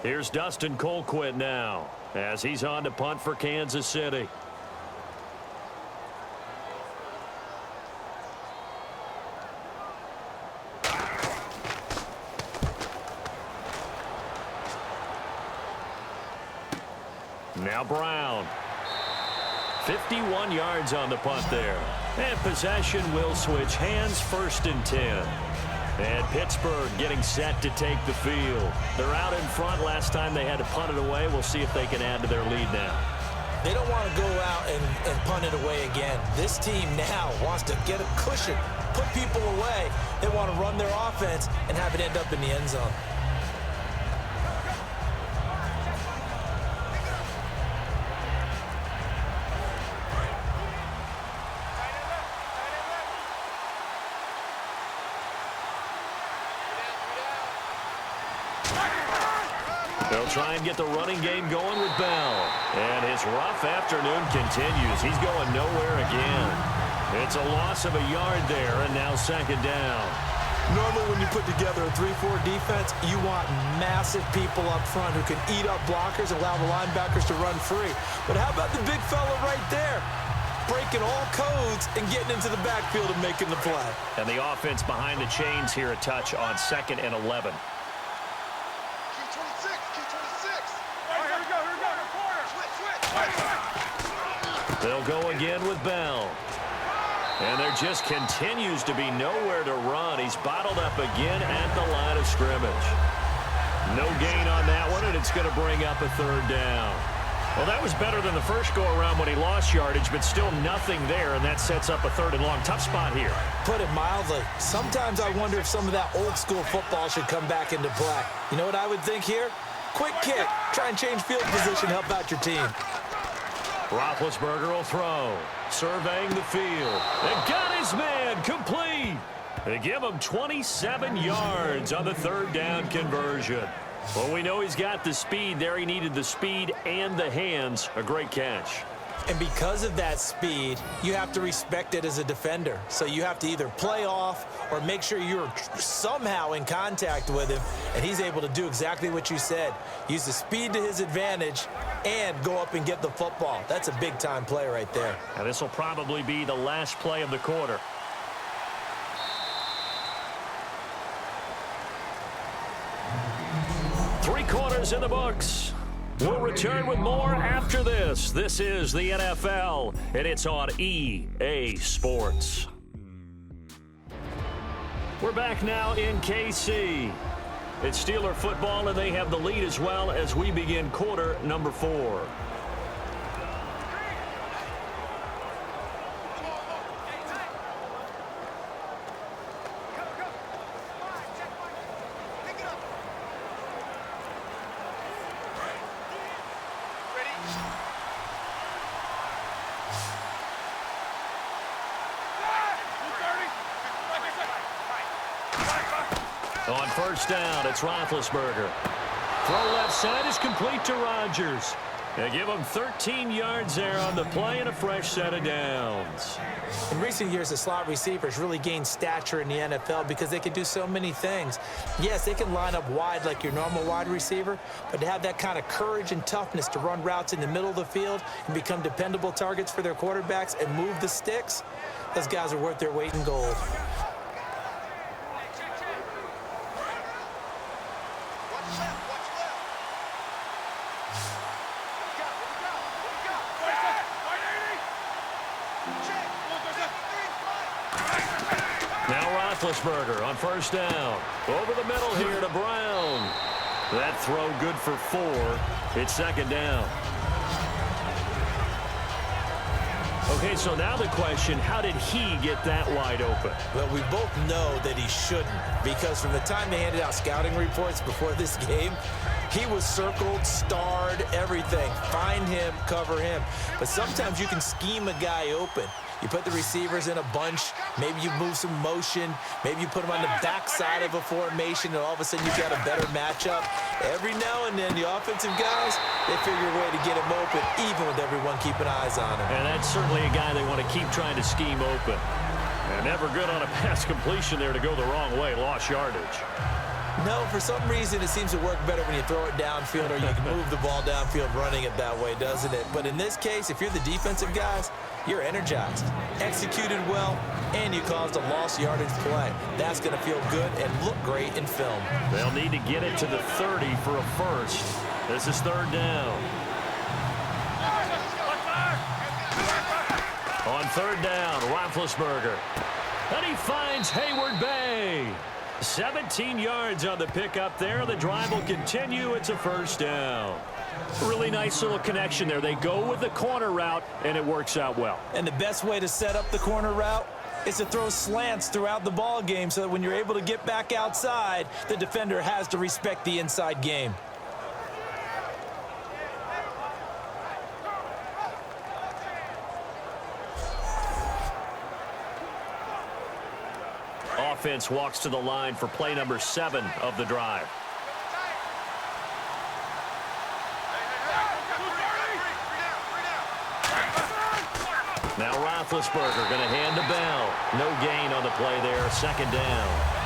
Here's Dustin Colquitt now as he's on to punt for Kansas City. Now Brown. 51 yards on the punt there. And possession will switch hands, 1st and 10. And Pittsburgh getting set to take the field. They're out in front. Last time they had to punt it away. We'll see if they can add to their lead now. They don't want to go out and punt it away again. This team now wants to get a cushion, put people away. They want to run their offense and have it end up in the end zone. They'll try and get the running game going with Bell. And his rough afternoon continues. He's going nowhere again. It's a loss of a yard there, and now 2nd down. Normally when you put together a 3-4 defense, you want massive people up front who can eat up blockers and allow the linebackers to run free. But how about the big fella right there? Breaking all codes and getting into the backfield and making the play. And the offense behind the chains here a touch on 2nd and 11. They'll go again with Bell. And there just continues to be nowhere to run. He's bottled up again at the line of scrimmage. No gain on that one, and it's going to bring up a 3rd down. Well, that was better than the first go-around when he lost yardage, but still nothing there, and that sets up a 3rd and long. Tough spot here. Put it mildly. Sometimes I wonder if some of that old-school football should come back into play. You know what I would think here? Quick kick. Try and change field position, help out your team. Roethlisberger will throw. Surveying the field. And got his man complete. They give him 27 yards on the 3rd down conversion. Well, we know he's got the speed there. He needed the speed and the hands. A great catch. And because of that speed, you have to respect it as a defender. So you have to either play off or make sure you're somehow in contact with him, and he's able to do exactly what you said. Use the speed to his advantage and go up and get the football. That's a big-time play right there. And this will probably be the last play of the quarter. is in the books. We'll return with more after this. This is the NFL, and it's on EA Sports. We're back now in KC. It's Steeler football, and they have the lead as well as we begin quarter number 4. On first down, it's Roethlisberger. Throw left side is complete to Rodgers. They give him 13 yards there on the play and a fresh set of downs. In recent years, the slot receivers really gained stature in the NFL because they can do so many things. Yes, they can line up wide like your normal wide receiver, but to have that kind of courage and toughness to run routes in the middle of the field and become dependable targets for their quarterbacks and move the sticks, those guys are worth their weight in gold. Roethlisberger on first down. Over the middle here to Brown. That throw good for 4. It's second down. Okay, so now the question, how did he get that wide open? Well, we both know that he shouldn't, because from the time they handed out scouting reports before this game, he was circled, starred, everything. Find him, cover him. But sometimes you can scheme a guy open. You put the receivers in a bunch. Maybe you move some motion. Maybe you put them on the backside of a formation, and all of a sudden you've got a better matchup. Every now and then, the offensive guys, they figure a way to get him open, even with everyone keeping eyes on him. And that's certainly a guy they want to keep trying to scheme open. And never good on a pass completion there to go the wrong way. Lost yardage. No, for some reason, it seems to work better when you throw it downfield or you can move the ball downfield running it that way, doesn't it? But in this case, if you're the defensive guys, you're energized, executed well, and you caused a lost yardage play. That's going to feel good and look great in film. They'll need to get it to the 30 for a first. This is third down. On third down, Roethlisberger. And he finds Hayward Bay. 17 yards on the pickup there. The drive will continue. It's a first down. Really nice little connection there. They go with the corner route, and it works out well. And the best way to set up the corner route is to throw slants throughout the ball game so that when you're able to get back outside, the defender has to respect the inside game. Offense walks to the line for play number 7 of the drive. Now Roethlisberger going to hand to Bell. No gain on the play there. Second down.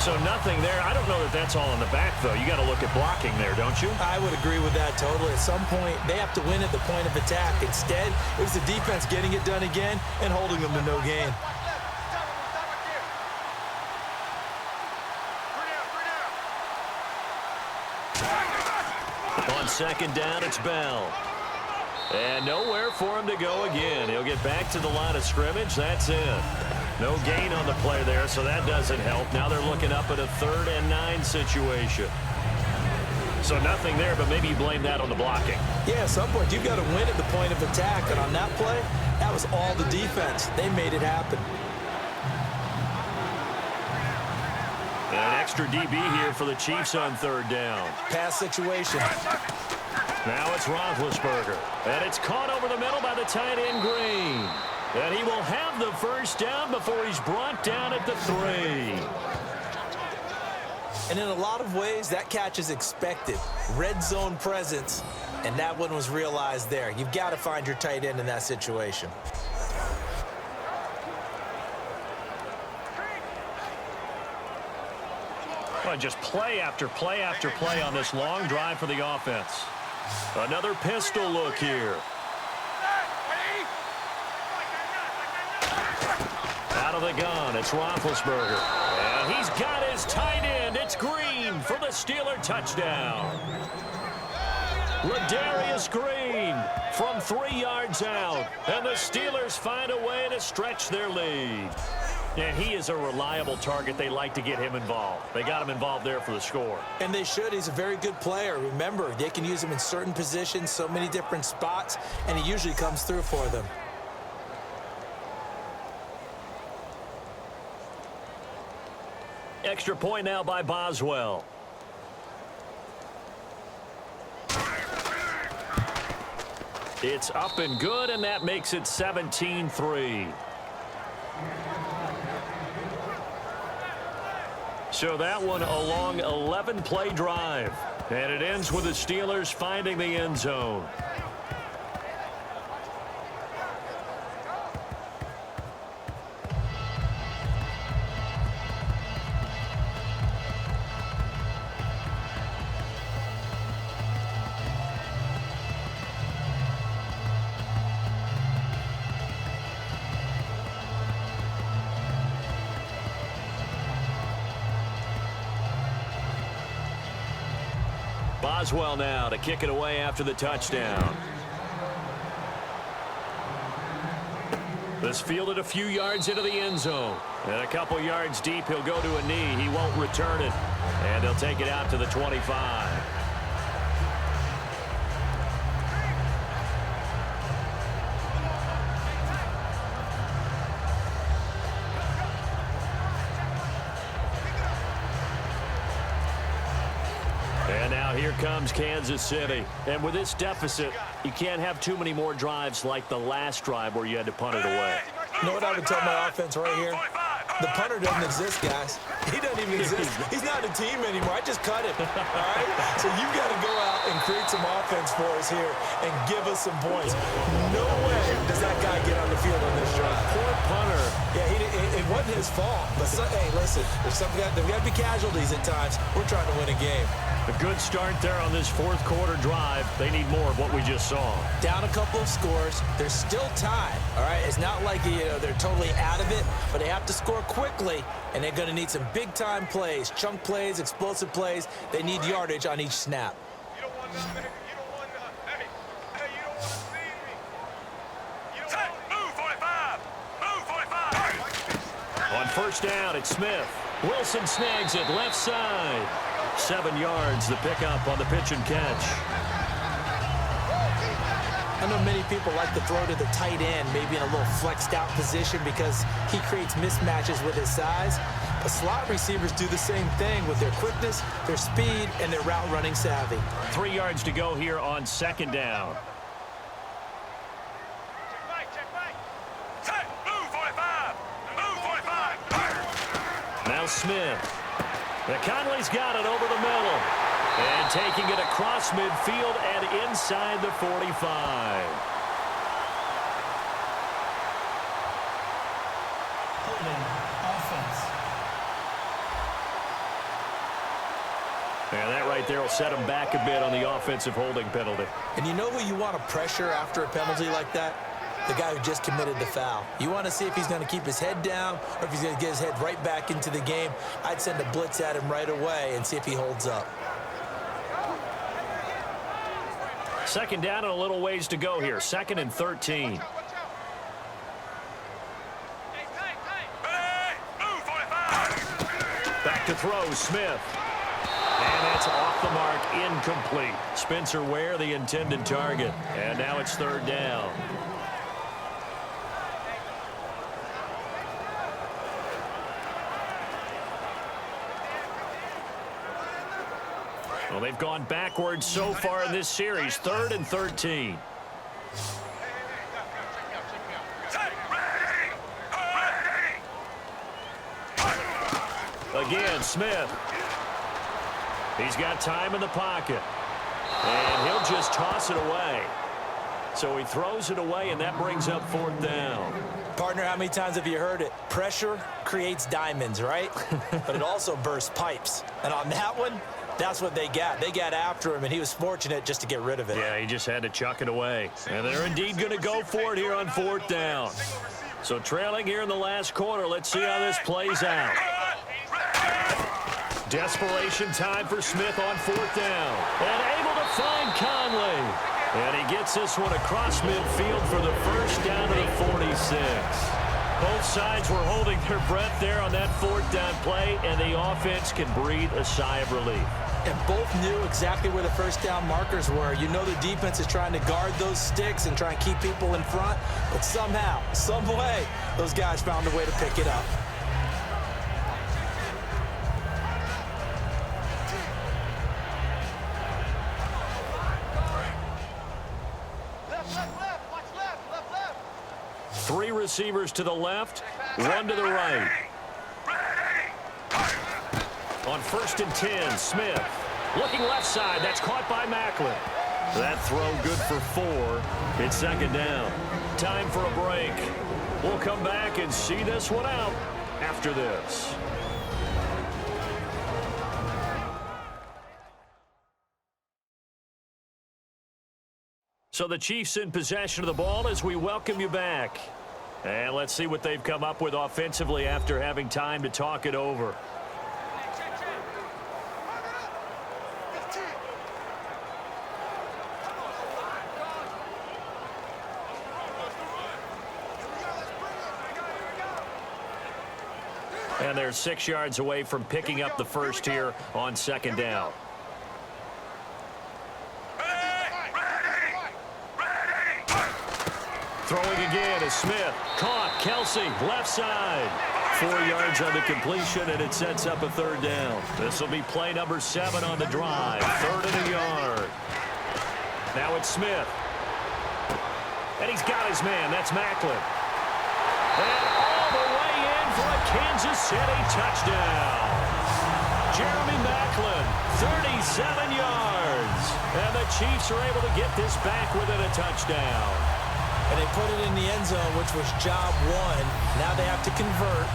So nothing there. I don't know that that's all in the back, though. You got to look at blocking there, don't you? I would agree with that totally. At some point, they have to win at the point of attack. Instead, it was the defense getting it done again and holding them to no gain. On second down, it's Bell. And nowhere for him to go again. He'll get back to the line of scrimmage. That's it. No gain on the play there, so that doesn't help. Now they're looking up at a 3rd and 9 situation. So nothing there, but maybe you blame that on the blocking. Yeah, at some point, you've got to win at the point of attack. And on that play, that was all the defense. They made it happen. And an extra DB here for the Chiefs on third down. Pass situation. Now it's Roethlisberger. And it's caught over the middle by the tight end Green. And he will have the first down before he's brought down at the 3. And in a lot of ways, that catch is expected. Red zone presence, and that one was realized there. You've got to find your tight end in that situation. Well, just play after play after play on this long drive for the offense. Another pistol look here. Out of the gun, it's Roethlisberger. And And he's got his tight end. It's Green for the Steeler touchdown. Ladarius Green from 3 yards out. And the Steelers find a way to stretch their lead. And he is a reliable target. They like to get him involved. They got him involved there for the score. And they should. He's a very good player. Remember, they can use him in certain positions, so many different spots, and he usually comes through for them. Extra point now by Boswell. It's up and good, and that makes it 17-3. So that one a long 11-play drive. And it ends with the Steelers finding the end zone. Boswell now to kick it away after the touchdown. This fielded a few yards into the end zone. And a couple yards deep, he'll go to a knee. He won't return it. And he'll take it out to the 25. And now here comes Kansas City. And with this deficit, you can't have too many more drives like the last drive where you had to punt it away. You know what I would tell my offense right here? The punter doesn't exist, guys. He doesn't even exist. He's not a team anymore. I just cut him. All right? So you've got to go out and create some offense for us here and give us some points. No way does that guy get on the field on this drive. Poor punter. Yeah, it wasn't his fault. But hey, listen, there's got to be casualties at times. We're trying to win a game. A good start there on this fourth quarter drive. They need more of what we just saw. Down a couple of scores. There's still time. All right, it's not like they're totally out of it, but they have to score quickly, and they're going to need some big-time plays, chunk plays, explosive plays. They need yardage on each snap. You don't want nothing. You don't want nothing. Hey, you don't want to see me. You don't want move 45. On first down, it's Smith. Wilson snags it left side. 7 yards, the pickup on the pitch and catch. I know many people like to throw to the tight end, maybe in a little flexed out position because he creates mismatches with his size. But slot receivers do the same thing with their quickness, their speed, and their route running savvy. 3 yards to go here on second down. Check, move 45. Move 45. Now Smith. Conley's got it over the middle. And taking it across midfield and inside the 45. Holding offense. And that right there will set him back a bit on the offensive holding penalty. And you know who you want to pressure after a penalty like that? The guy who just committed the foul. You want to see if he's going to keep his head down or if he's going to get his head right back into the game. I'd send a blitz at him right away and see if he holds up. Second down and a little ways to go here. 2nd and 13. Back to throw, Smith. And that's off the mark, incomplete. Spencer Ware, the intended target. And now it's third down. Well, they've gone backwards so far in this series. 3rd and 13. Again, Smith. He's got time in the pocket. And he'll just toss it away. So he throws it away, and that brings up 4th down. Partner, how many times have you heard it? Pressure creates diamonds, right? But it also bursts pipes. And on that one, that's what they got. They got after him, and he was fortunate just to get rid of it. Yeah, he just had to chuck it away. And they're indeed going to go for it here on 4th down. So trailing here in the last quarter, let's see how this plays out. Desperation time for Smith on 4th down. And able to find Conley. And he gets this one across midfield for the first down to the 46. Both sides were holding their breath there on that 4th down play, and the offense can breathe a sigh of relief. And both knew exactly where the first down markers were. You know the defense is trying to guard those sticks and try and keep people in front, but somehow, some way, those guys found a way to pick it up. Three receivers to the left, one to the right. On 1st and 10, Smith. Looking left side, that's caught by Macklin. That throw good for 4. It's 2nd down. Time for a break. We'll come back and see this one out after this. So the Chiefs in possession of the ball as we welcome you back. And let's see what they've come up with offensively after having time to talk it over. And they're 6 yards away from picking up the first here on 2nd down. Throwing again is Smith. Caught. Kelsey, left side. 4 yards on the completion, and it sets up a 3rd down. This will be play number 7 on the drive. 3rd and a yard. Now it's Smith. And he's got his man. That's Macklin. And all the way in for a Kansas City touchdown. Jeremy Macklin, 37 yards. And the Chiefs are able to get this back within a touchdown. And they put it in the end zone, which was job 1. Now they have to convert,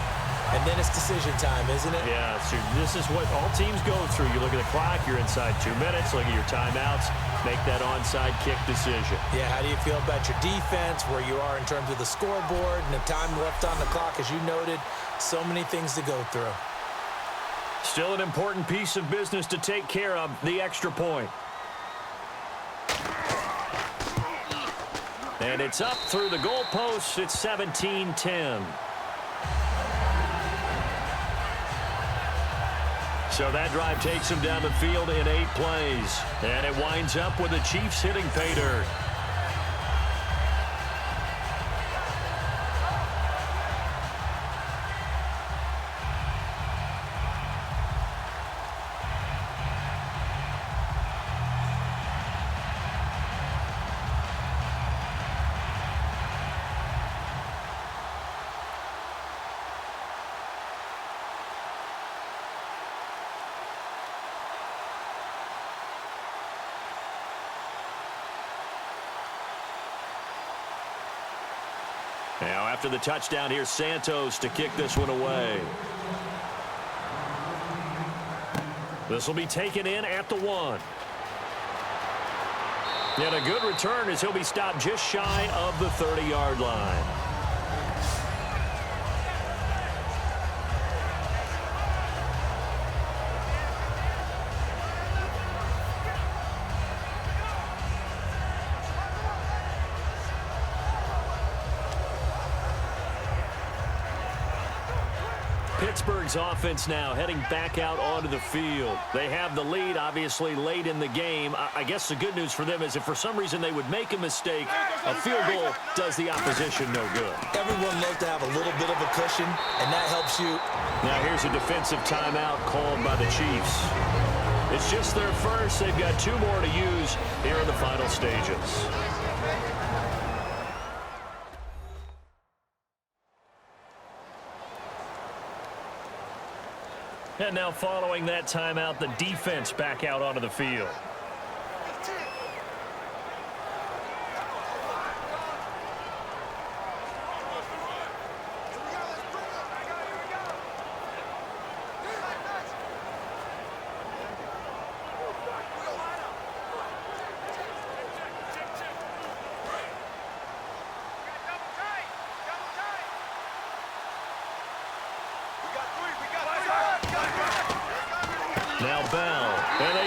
and then it's decision time, isn't it? Yeah, so this is what all teams go through. You look at the clock, you're inside 2 minutes, look at your timeouts, make that onside kick decision. Yeah, how do you feel about your defense, where you are in terms of the scoreboard, and the time left on the clock, as you noted, so many things to go through. Still an important piece of business to take care of, the extra point. And it's up through the goalposts. It's 17-10. So that drive takes them down the field in 8 plays. And it winds up with the Chiefs hitting pay dirt. Now, after the touchdown, here's Santos to kick this one away. This will be taken in at the 1. And a good return as he'll be stopped just shy of the 30-yard line. Pittsburgh's offense now heading back out onto the field. They have the lead, obviously, late in the game. I guess the good news for them is if for some reason they would make a mistake, a field goal does the opposition no good. Everyone loves to have a little bit of a cushion, and that helps you. Now here's a defensive timeout called by the Chiefs. It's just their first. They've got 2 more to use here in the final stages. And now following that timeout, the defense back out onto the field.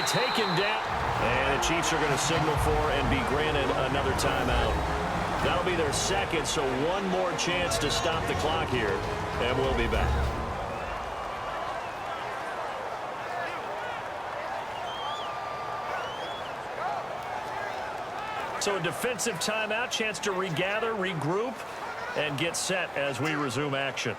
take him down. And the Chiefs are going to signal for and be granted another timeout. That'll be their second, so one more chance to stop the clock here, and we'll be back. So a defensive timeout, chance to regather, regroup, and get set as we resume action.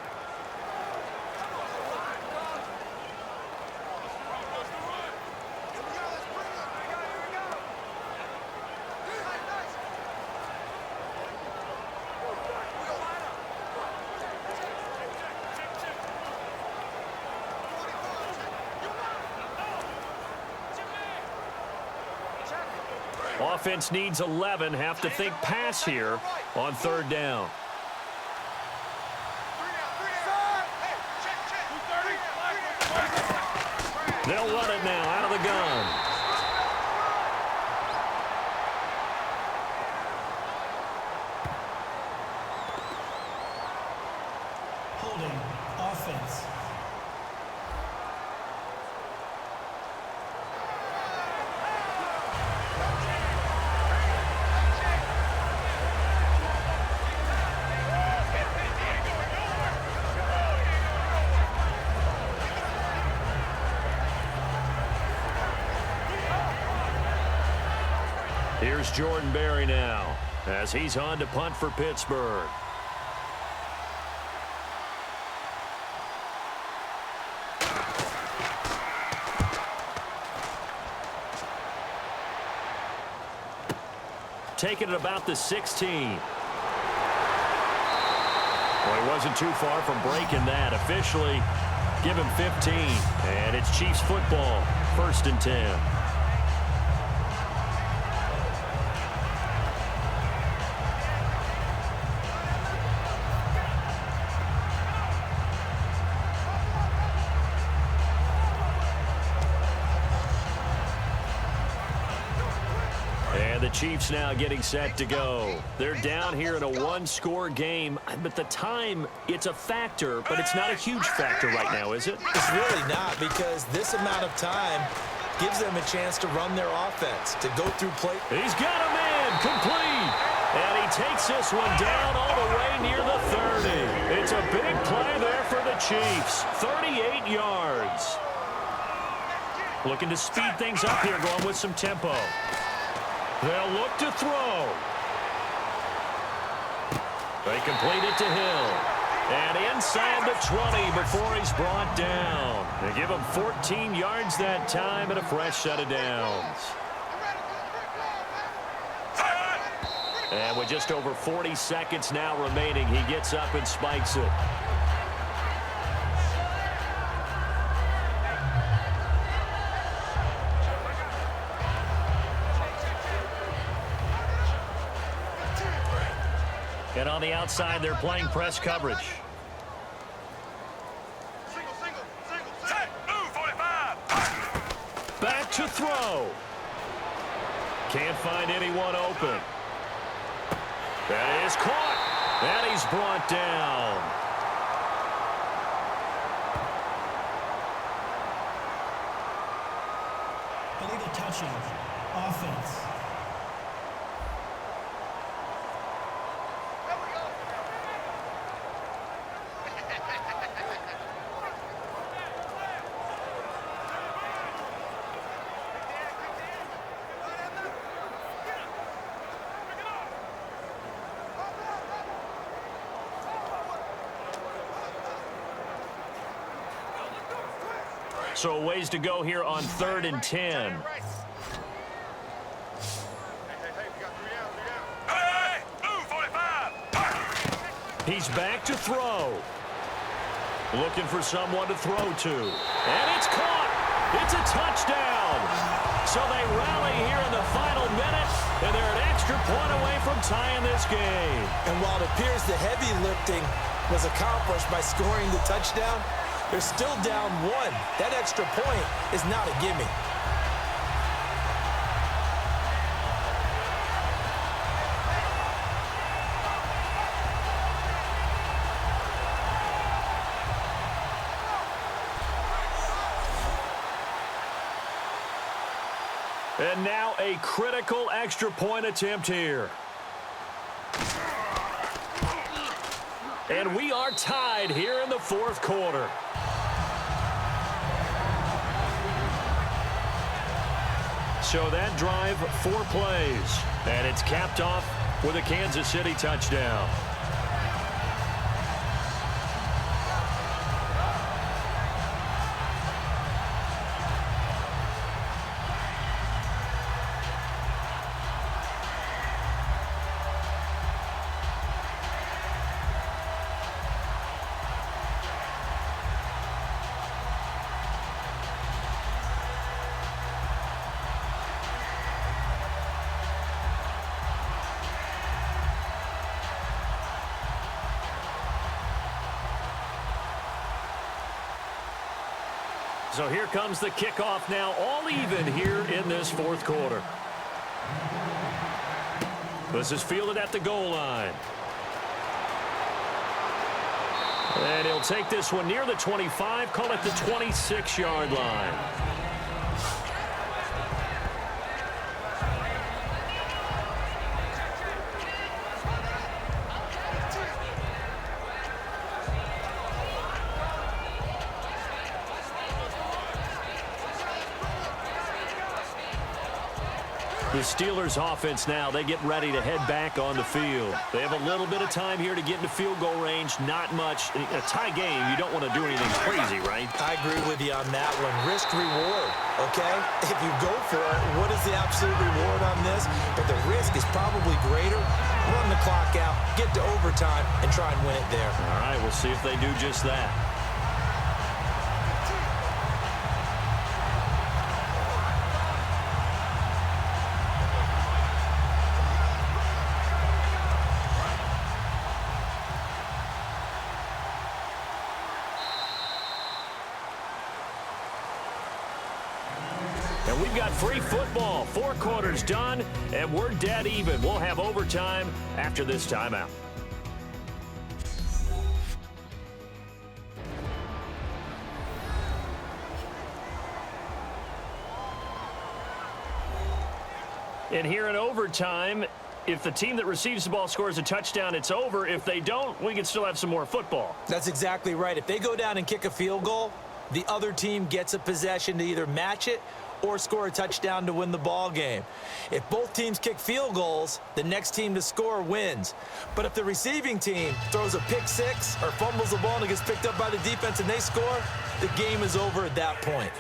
Offense needs 11. Have to think pass here on third down. They'll run it now out of the gun. Holding offense. Here's Jordan Berry now as he's on to punt for Pittsburgh. Taking it about the 16. Well, he wasn't too far from breaking that. Officially, give him 15. And it's Chiefs football, 1st and 10. The Chiefs now getting set to go. They're down here in a one-score game, but the time, it's a factor, but it's not a huge factor right now, is it? It's really not, because this amount of time gives them a chance to run their offense, to go through play. He's got a man, complete. And he takes this one down all the way near the 30. It's a big play there for the Chiefs. 38 yards. Looking to speed things up here, going with some tempo. They'll look to throw. They complete it to Hill. And inside the 20 before he's brought down. They give him 14 yards that time and a fresh set of downs. And with just over 40 seconds now remaining, he gets up and spikes it. And on the outside, they're playing press coverage. Back to throw. Can't find anyone open. That is caught. And he's brought down. Illegal touching. Offense. So ways to go here on 3rd and 10. He's back to throw. Looking for someone to throw to. And it's caught. It's a touchdown. So they rally here in the final minute, and they're an extra point away from tying this game. And while it appears the heavy lifting was accomplished by scoring the touchdown, they're still down 1. That extra point is not a gimme. And now a critical extra point attempt here. And we are tied here in the fourth quarter. So that drive, 4 plays. And it's capped off with a Kansas City touchdown. So here comes the kickoff now, all even here in this fourth quarter. This is fielded at the goal line. And he'll take this one near the 25, call it the 26-yard line. The Steelers offense now, they get ready to head back on the field. They have a little bit of time here to get into field goal range, not much. In a tie game, you don't want to do anything crazy, right? I agree with you on that one. Risk reward, okay? If you go for it, what is the absolute reward on this? But the risk is probably greater. Run the clock out, get to overtime, and try and win it there. All right, we'll see if they do just that. And we've got free football. 4 quarters done, and we're dead even. We'll have overtime after this timeout. And here in overtime, if the team that receives the ball scores a touchdown, it's over. If they don't, we can still have some more football. That's exactly right. If they go down and kick a field goal, the other team gets a possession to either match it or score a touchdown to win the ball game. If both teams kick field goals, the next team to score wins. But if the receiving team throws a pick six or fumbles the ball and it gets picked up by the defense and they score, the game is over at that point.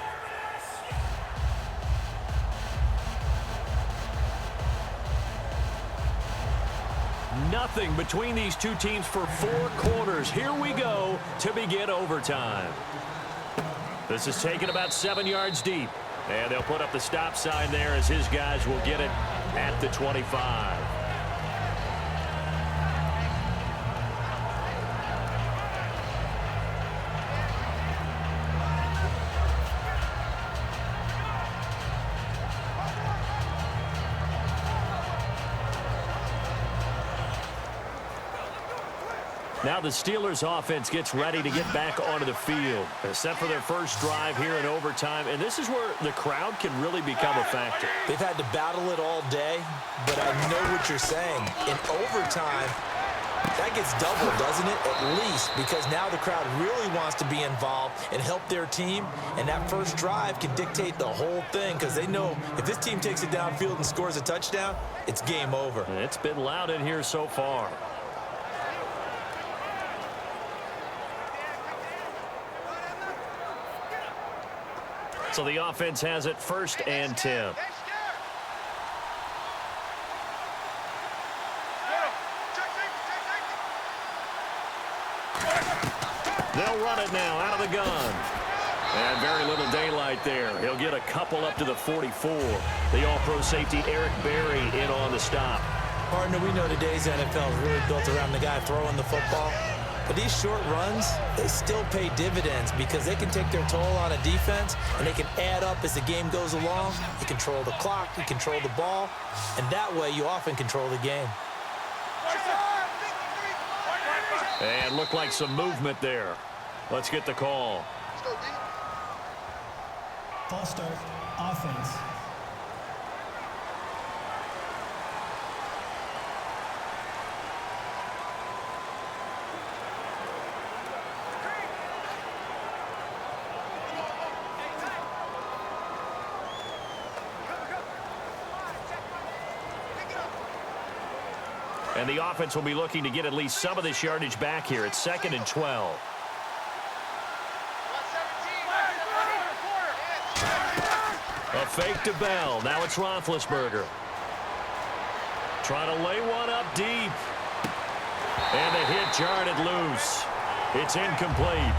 Nothing between these two teams for 4 quarters. Here we go to begin overtime. This is taken about 7 yards deep. And they'll put up the stop sign there as his guys will get it at the 25. Now the Steelers offense gets ready to get back onto the field. They're set for their first drive here in overtime, and this is where the crowd can really become a factor. They've had to battle it all day, but I know what you're saying. In overtime, that gets doubled, doesn't it? At least, because now the crowd really wants to be involved and help their team, and that first drive can dictate the whole thing because they know if this team takes it downfield and scores a touchdown, it's game over. It's been loud in here so far. So the offense has it 1st and 10. They'll run it now out of the gun. And very little daylight there. He'll get a couple up to the 44. The all-pro safety Eric Berry in on the stop. Partner, we know today's NFL is really built around the guy throwing the football. But these short runs, they still pay dividends because they can take their toll on a defense and they can add up as the game goes along. You control the clock, you control the ball, and that way you often control the game. And looked like some movement there. Let's get the call. False start, offense. And the offense will be looking to get at least some of this yardage back here. It's 2nd and 12. A fake to Bell. Now it's Roethlisberger. Trying to lay one up deep. And the hit jarred it loose. It's incomplete.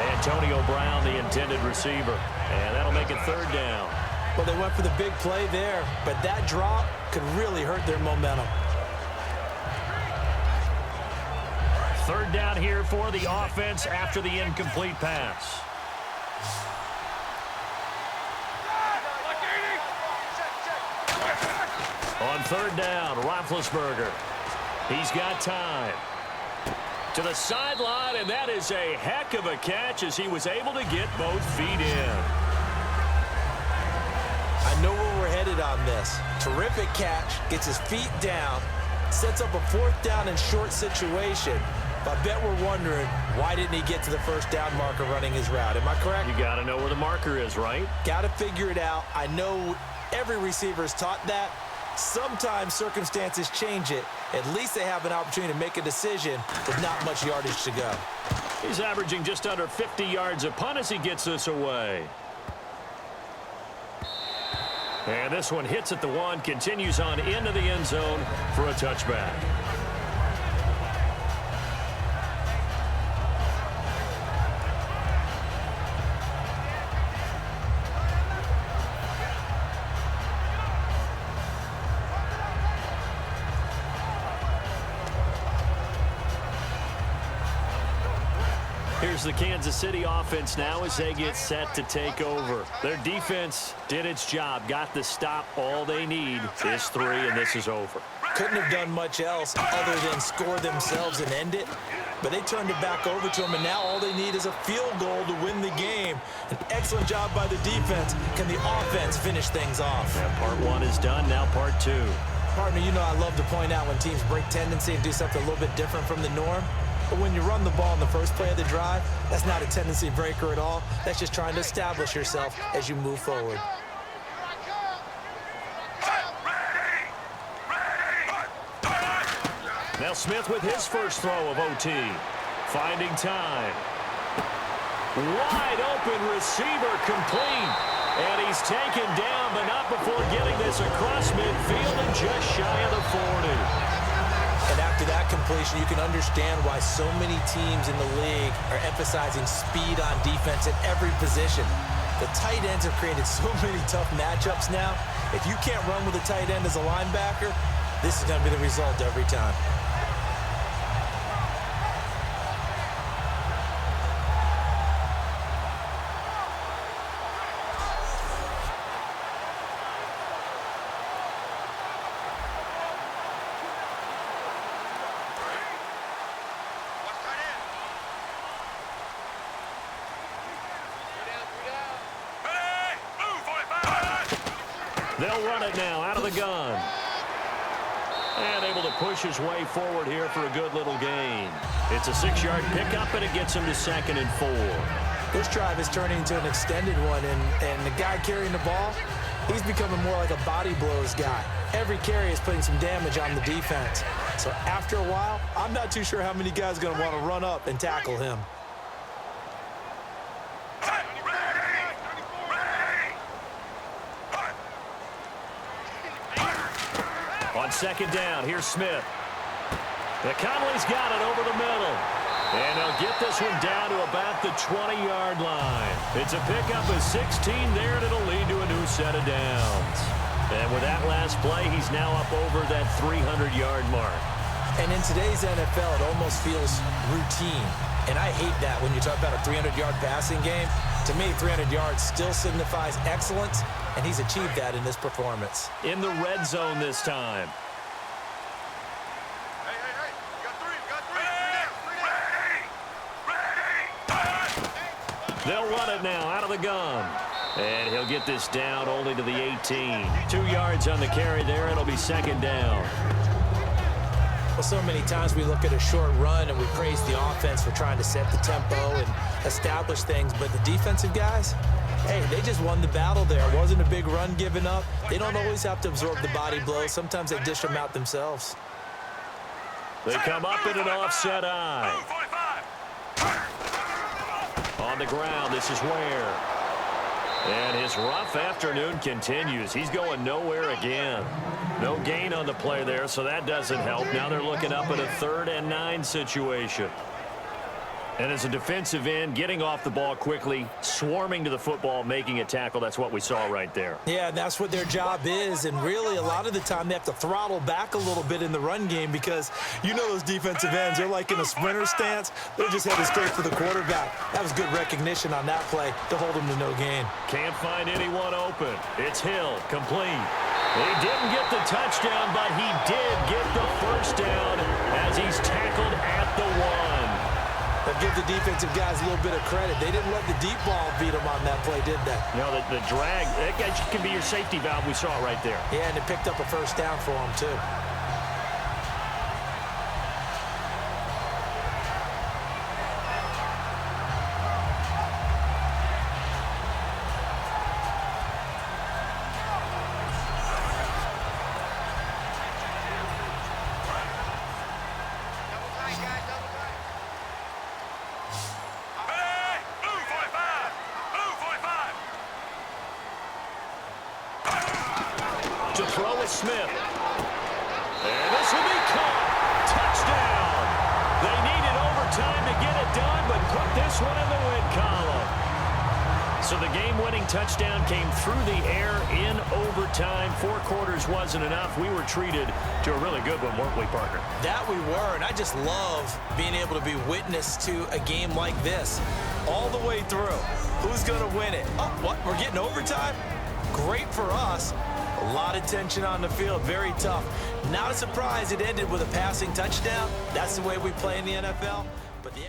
Antonio Brown, the intended receiver. And that'll make it 3rd down. Well, they went for the big play there, but that drop could really hurt their momentum. 3rd down here for the offense after the incomplete pass. On 3rd down, Roethlisberger. He's got time. To the sideline, and that is a heck of a catch as he was able to get both feet in. I know where we're headed on this. Terrific catch, gets his feet down, sets up a 4th down and short situation. But I bet we're wondering, why didn't he get to the 1st down marker running his route? Am I correct? You got to know where the marker is, right? Got to figure it out. I know every receiver is taught that. Sometimes circumstances change it. At least they have an opportunity to make a decision with not much yardage to go. He's averaging just under 50 yards a punt as he gets this away. And this one hits at the 1, continues on into the end zone for a touchback. Here's the Kansas City offense now as they get set to take over. Their defense did its job, got the stop. All they need is 3, and this is over. Couldn't have done much else other than score themselves and end it. But they turned it back over to them, and now all they need is a field goal to win the game. An excellent job by the defense. Can the offense finish things off? Yeah, part 1 is done, now part 2. Partner, you know I love to point out when teams break tendency and do something a little bit different from the norm. But when you run the ball in the first play of the drive, that's not a tendency breaker at all. That's just trying to establish yourself as you move forward. Now Smith with his first throw of OT. Finding time. Wide open receiver complete. And he's taken down, but not before getting this across midfield and just shy of the 40. And after that completion, you can understand why so many teams in the league are emphasizing speed on defense at every position. The tight ends have created so many tough matchups now. If you can't run with a tight end as a linebacker, this is going to be the result every time. They'll run it now out of the gun. And able to push his way forward here for a good little gain. It's a 6-yard pickup, and it gets him to 2nd and 4. This drive is turning into an extended one, and the guy carrying the ball, he's becoming more like a body blows guy. Every carry is putting some damage on the defense. So after a while, I'm not too sure how many guys are going to want to run up and tackle him. On 2nd down, here's Smith. Conley's got it over the middle. And they'll get this one down to about the 20-yard line. It's a pickup of 16 there, and it'll lead to a new set of downs. And with that last play, he's now up over that 300-yard mark. And in today's NFL, it almost feels routine. And I hate that when you talk about a 300-yard passing game. To me, 300 yards still signifies excellence, and he's achieved that in this performance. In the red zone this time. Hey, you got 3, you got 3. Ready. They'll run it now out of the gun. And he'll get this down only to the 18. 2 yards on the carry there. It'll be 2nd down. Well, so many times we look at a short run and we praise the offense for trying to set the tempo and establish things. But the defensive guys, hey, they just won the battle there. It wasn't a big run given up. They don't always have to absorb the body blows. Sometimes they dish them out themselves. They come up in an offset eye. On the ground, this is Ware. And his rough afternoon continues. He's going nowhere again. No gain on the play there, so that doesn't help. Now they're looking up at a 3rd and 9 situation. And as a defensive end, getting off the ball quickly, swarming to the football, making a tackle, that's what we saw right there. Yeah, that's what their job is. And really, a lot of the time, they have to throttle back a little bit in the run game because you know those defensive ends, they're like in a sprinter stance. They're just headed straight for the quarterback. That was good recognition on that play to hold them to no gain. Can't find anyone open. It's Hill, complete. He didn't get the touchdown, but he did get the first down as he's tackled at the 1. But give the defensive guys a little bit of credit. They didn't let the deep ball beat them on that play, did they? No, the drag, that can be your safety valve. We saw it right there. Yeah, and it picked up a first down for them, too. To throw is Smith. And this will be caught. Touchdown. They needed overtime to get it done, but put this one in the win column. So the game-winning touchdown came through the air in overtime. 4 quarters wasn't enough. We were treated to a really good one, weren't we, partner? That we were, and I just love being able to be witness to a game like this all the way through. Who's going to win it? Oh, what? We're getting overtime? Great for us. A lot of tension on the field, very tough. Not a surprise it ended with a passing touchdown. That's the way we play in the NFL. But the